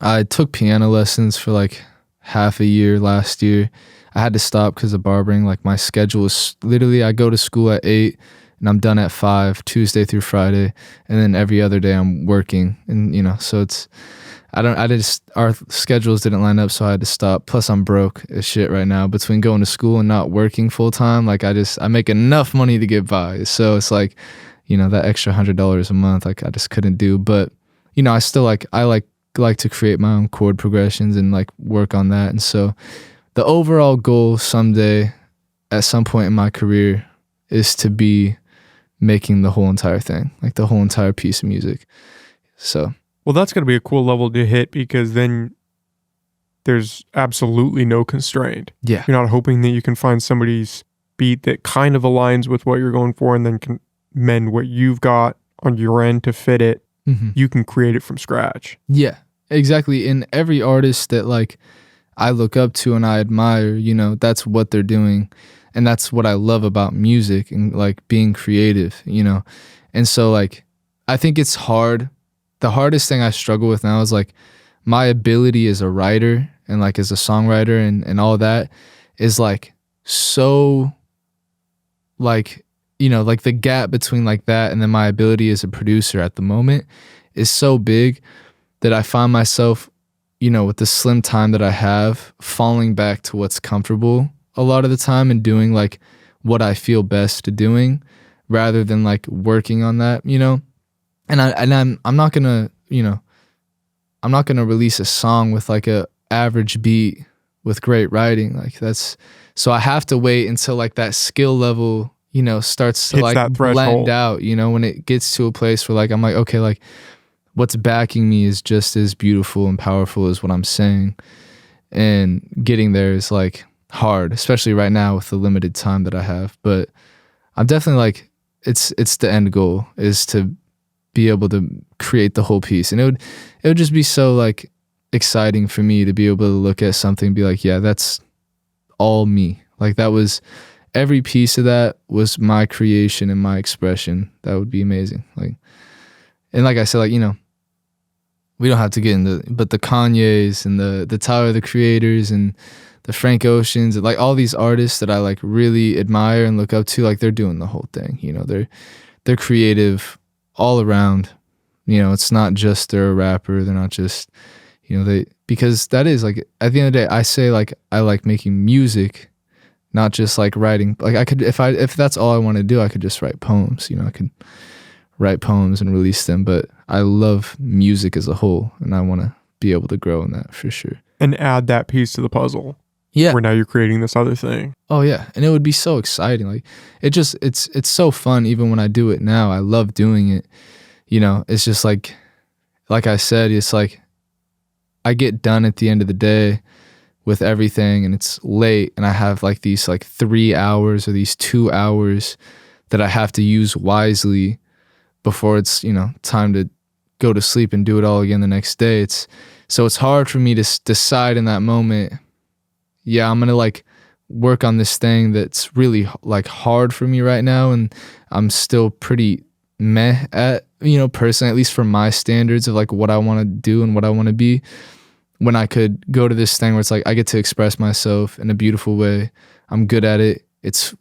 I took piano lessons for like half a year last year. I had to stop because of barbering. Like my schedule is literally, I go to school at 8 and I'm done at 5, Tuesday through Friday. And then every other day I'm working. And, you know, so it's, our schedules didn't line up, so I had to stop. Plus I'm broke as shit right now between going to school and not working full time. Like I make enough money to get by. So it's like, you know, that extra $100 a month, like I just couldn't do. But, you know, I like to create my own chord progressions and like work on that. And so the overall goal someday, at some point in my career, is to be making the whole entire thing, like the whole entire piece of music. So, well, that's going to be a cool level to hit, because then there's absolutely no constraint. Yeah. You're not hoping that you can find somebody's beat that kind of aligns with what you're going for and then can mend what you've got on your end to fit it. You can create it from scratch. Yeah, exactly. And every artist that like I look up to and I admire, you know, that's what they're doing. And that's what I love about music and like being creative, you know? And so like, I think it's hard. The hardest thing I struggle with now is like my ability as a writer and like as a songwriter and all that is like so like, you know, like the gap between like that and then my ability as a producer at the moment is so big that I find myself, you know, with the slim time that I have, falling back to what's comfortable a lot of the time and doing like what I feel best to doing rather than like working on that, you know? And I'm not gonna, you know, I'm not gonna release a song with like a average beat with great writing. Like that's, so I have to wait until like that skill level, you know, starts to like blend out, you know, when it gets to a place where like, I'm like, okay, like what's backing me is just as beautiful and powerful as what I'm saying. and getting there is like hard, especially right now with the limited time that I have. But I'm definitely like, it's the end goal is to be able to create the whole piece. And it would just be so like exciting for me to be able to look at something and be like, yeah, that's all me. Like that was, every piece of that was my creation and my expression. That would be amazing. Like, and like I said, like, you know, we don't have to get into, but the Kanyes and the Tyler, the Creators, and the Frank Oceans, and like all these artists that I like really admire and look up to, like they're doing the whole thing. You know, they're creative all around. You know, it's not just they're a rapper. They're not just, you know, because that is like, at the end of the day, I say like I like making music, not just like writing. Like I could, if that's all I want to do, I could just write poems. You know, I could write poems and release them. But I love music as a whole, and I want to be able to grow in that for sure. And add that piece to the puzzle. Yeah. Where now you're creating this other thing. Oh yeah, and it would be so exciting. Like it's so fun. Even when I do it now, I love doing it. You know, it's just like I said, it's like I get done at the end of the day with everything, and it's late, and I have like these like 3 hours or these 2 hours that I have to use wisely before it's, you know, time to go to sleep and do it all again the next day. It's hard for me to decide in that moment, yeah, I'm gonna like work on this thing that's really like hard for me right now, and I'm still pretty meh at, you know, personally, at least for my standards of like what I want to do and what I want to be, when I could go to this thing where it's like I get to express myself in a beautiful way. I'm good at it. It's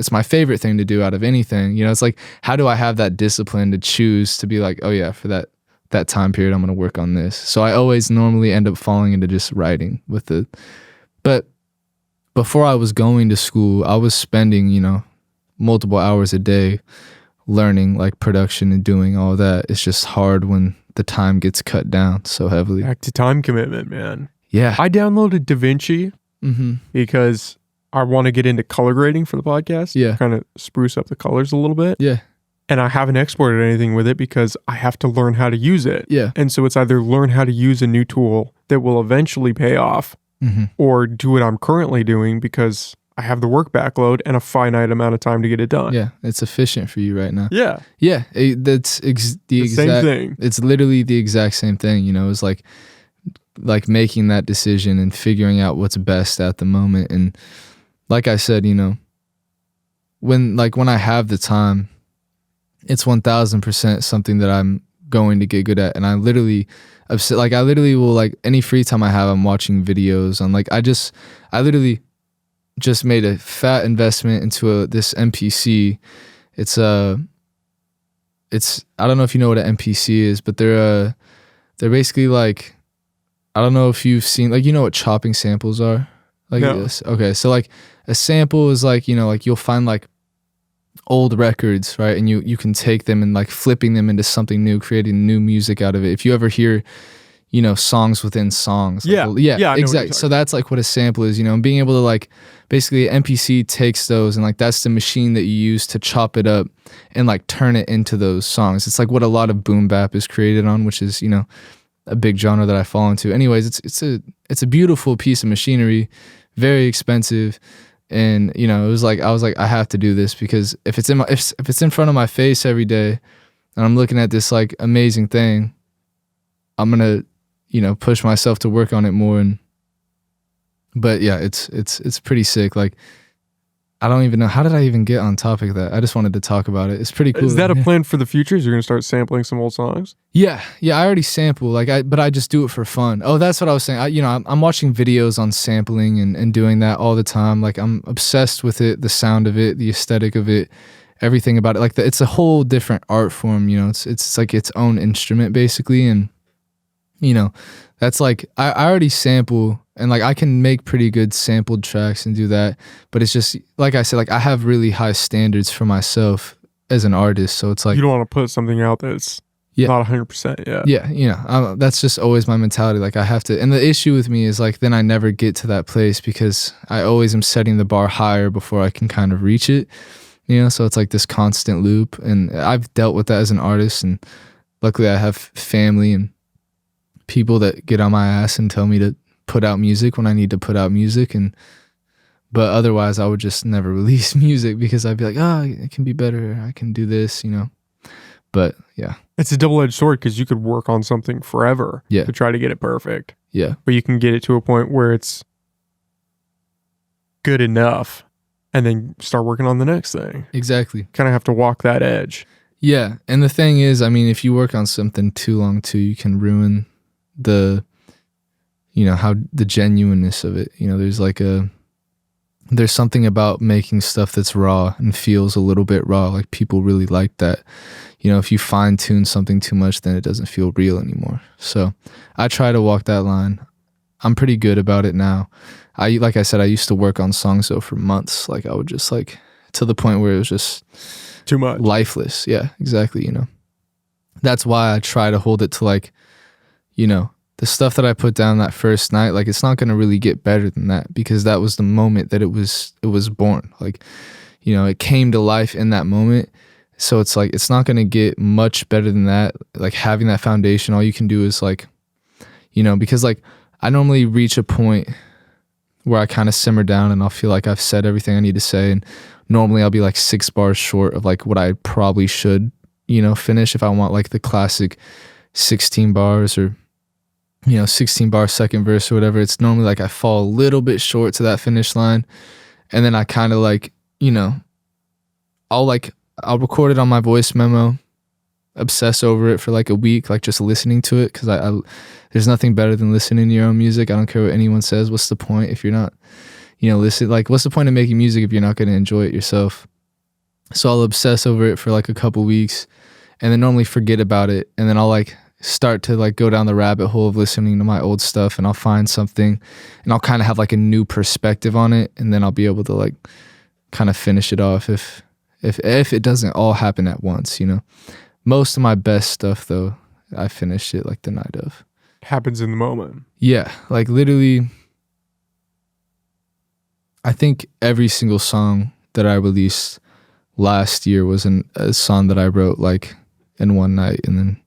my favorite thing to do out of anything. You know, it's like, how do I have that discipline to choose to be like, oh yeah, for that time period, I'm going to work on this. So I always normally end up falling into just writing with it. But before I was going to school, I was spending, you know, multiple hours a day learning like production and doing all that. It's just hard when the time gets cut down so heavily. Back to time commitment, man. Yeah. I downloaded DaVinci because I want to get into color grading for the podcast. Yeah. Kind of spruce up the colors a little bit. Yeah. And I haven't exported anything with it because I have to learn how to use it. Yeah. And so it's either learn how to use a new tool that will eventually pay off, or do what I'm currently doing because I have the work backload and a finite amount of time to get it done. Yeah, it's efficient for you right now. Yeah. Yeah, that's the exact same thing. It's literally the exact same thing, you know. It's like making that decision and figuring out what's best at the moment. And like I said, you know, when I have the time, it's 1000% something that I'm going to get good at. And I literally will, like, any free time I have, I'm watching videos on, like, I literally just made a fat investment into this MPC. It's I don't know if you know what an MPC is, but they're basically like, I don't know if you've seen, like, you know what chopping samples are? Like No. this. Okay, so like a sample is like, you know, like you'll find like old records, right? And you can take them and like flipping them into something new, creating new music out of it. If you ever hear, you know, songs within songs. Yeah. Like, yeah, I know what you're exactly. So talking that's like what a sample is, you know, and being able to like, basically MPC takes those and like that's the machine that you use to chop it up and like turn it into those songs. It's like what a lot of boom bap is created on, which is, you know, a big genre that I fall into. Anyways, it's a beautiful piece of machinery, very expensive. And, you know, I was like, I have to do this because if it's in front of my face every day and I'm looking at this like amazing thing, I'm going to, you know, push myself to work on it more. But yeah, it's pretty sick. Like, I don't even know, how did I even get on topic of that? I just wanted to talk about it. It's pretty cool. Is that a Yeah. plan for the future? Is you're going to start sampling some old songs? Yeah, I already sample, but I just do it for fun. Oh, that's what I was saying. I'm watching videos on sampling and doing that all the time. Like, I'm obsessed with it, the sound of it, the aesthetic of it, everything about it. Like, it's a whole different art form, you know. It's like its own instrument basically, and you know, that's like I already sample and like I can make pretty good sampled tracks and do that, but it's just like I said, like I have really high standards for myself as an artist, so it's like You don't want to put something out that's not 100% yet. Yeah, you know, that's just always my mentality. Like I have to, and the issue with me is like then I never get to that place because I always am setting the bar higher before I can kind of reach it, you know. So it's like this constant loop, and I've dealt with that as an artist, and luckily I have family and people that get on my ass and tell me to put out music when I need to put out music, but otherwise I would just never release music because I'd be like, oh, it can be better. I can do this, But yeah. It's a double-edged sword because you could work on something forever to try to get it perfect. Yeah. But you can get it to a point where it's good enough and then start working on the next thing. Exactly. Kind of have to walk that edge. Yeah. And the thing is, I mean, if you work on something too long too, you can ruin the genuineness of it. There's something about making stuff that's raw and feels a little bit raw. Like people really like that. If you fine tune something too much, then it doesn't feel real anymore. So I try to walk that line. I'm pretty good about it now. Like I said, I used to work on songs though for months. Like I would just to the point where it was just too much, lifeless. Yeah, exactly. That's why I try to hold it to the stuff that I put down that first night. Like it's not going to really get better than that because that was the moment that it was born. It came to life in that moment. So it's it's not going to get much better than that. Like having that foundation, all you can do is because I normally reach a point where I kind of simmer down and I'll feel like I've said everything I need to say. And normally I'll be 6 bars short of what I probably should, finish if I want the classic 16 bars or, 16 bar second verse or whatever. It's normally I fall a little bit short to that finish line. And then I kind of I'll record it on my voice memo, obsess over it for a week, just listening to it. Cause I there's nothing better than listening to your own music. I don't care what anyone says. What's the point if you're not, listen, what's the point of making music if you're not going to enjoy it yourself? So I'll obsess over it for a couple weeks and then normally forget about it. And then I'll start to go down the rabbit hole of listening to my old stuff, and I'll find something and I'll kind of have a new perspective on it. And then I'll be able to kind of finish it off if it doesn't all happen at once, Most of my best stuff though, I finished it the night of. Happens in the moment. Yeah. Literally, I think every single song that I released last year was a song that I wrote in one night and then,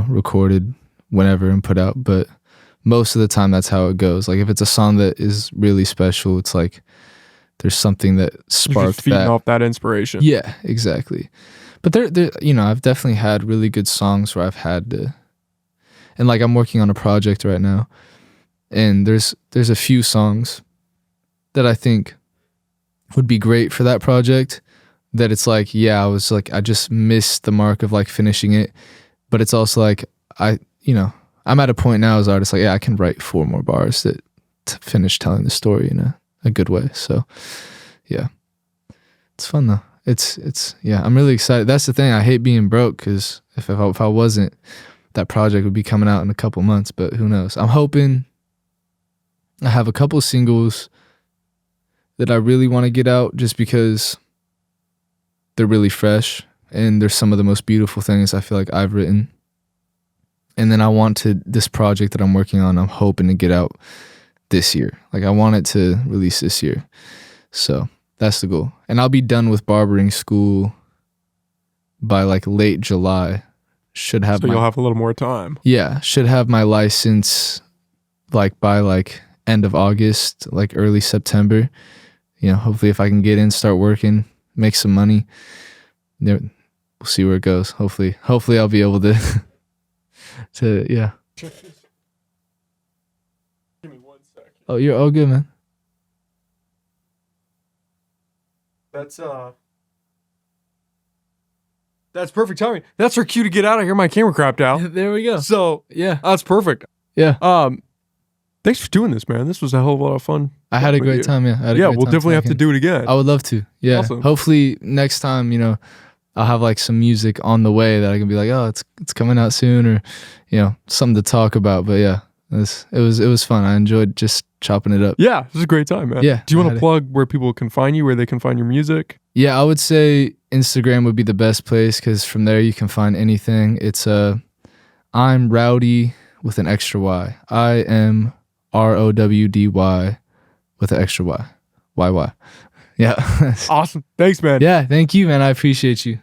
recorded whenever and put out. But most of the time that's how it goes. If it's a song that is really special, it's there's something that sparked You're just feeding that. off that inspiration. Yeah, exactly. But there, I've definitely had really good songs where I've had to, and I'm working on a project right now, and there's a few songs that I think would be great for that project. That it's I was I just missed the mark of finishing it, but it's also I'm at a point now as an artist I can write 4 more bars to finish telling the story in a good way. So yeah, it's fun though. It's yeah, I'm really excited. That's the thing. I hate being broke because if I wasn't, that project would be coming out in a couple months, but who knows? I'm hoping I have a couple singles that I really want to get out just because they're really fresh and they're some of the most beautiful things I feel I've written. And then I want this project that I'm working on, I'm hoping to get out this year. I want it to release this year. So that's the goal. And I'll be done with barbering school by late July. Should have you'll have a little more time. Yeah, should have my license by end of August, early September. Hopefully if I can get in, start working, make some money. We'll see where it goes. Hopefully I'll be able to yeah. Check this. Give me 1 second. Oh, you're all good, man. That's perfect timing. That's our cue to get out of here. My camera crapped out. There we go. So Yeah. that's perfect. Yeah. Thanks for doing this, man. This was a hell of a lot of fun. I had a great time, yeah. We'll definitely have to do it again. I would love to. Yeah. Awesome. Hopefully next time, I'll have some music on the way that I can be oh, it's coming out soon, or something to talk about. But yeah, it was fun. I enjoyed just chopping it up. Yeah, it was a great time, man. Yeah. Do you want to plug where people can find you, where they can find your music? Yeah, I would say Instagram would be the best place because from there you can find anything. It's I'm Rowdy with an extra Y. I am ROWDY with an extra Y. YY. Yeah. Awesome. Thanks, man. Yeah, thank you, man. I appreciate you.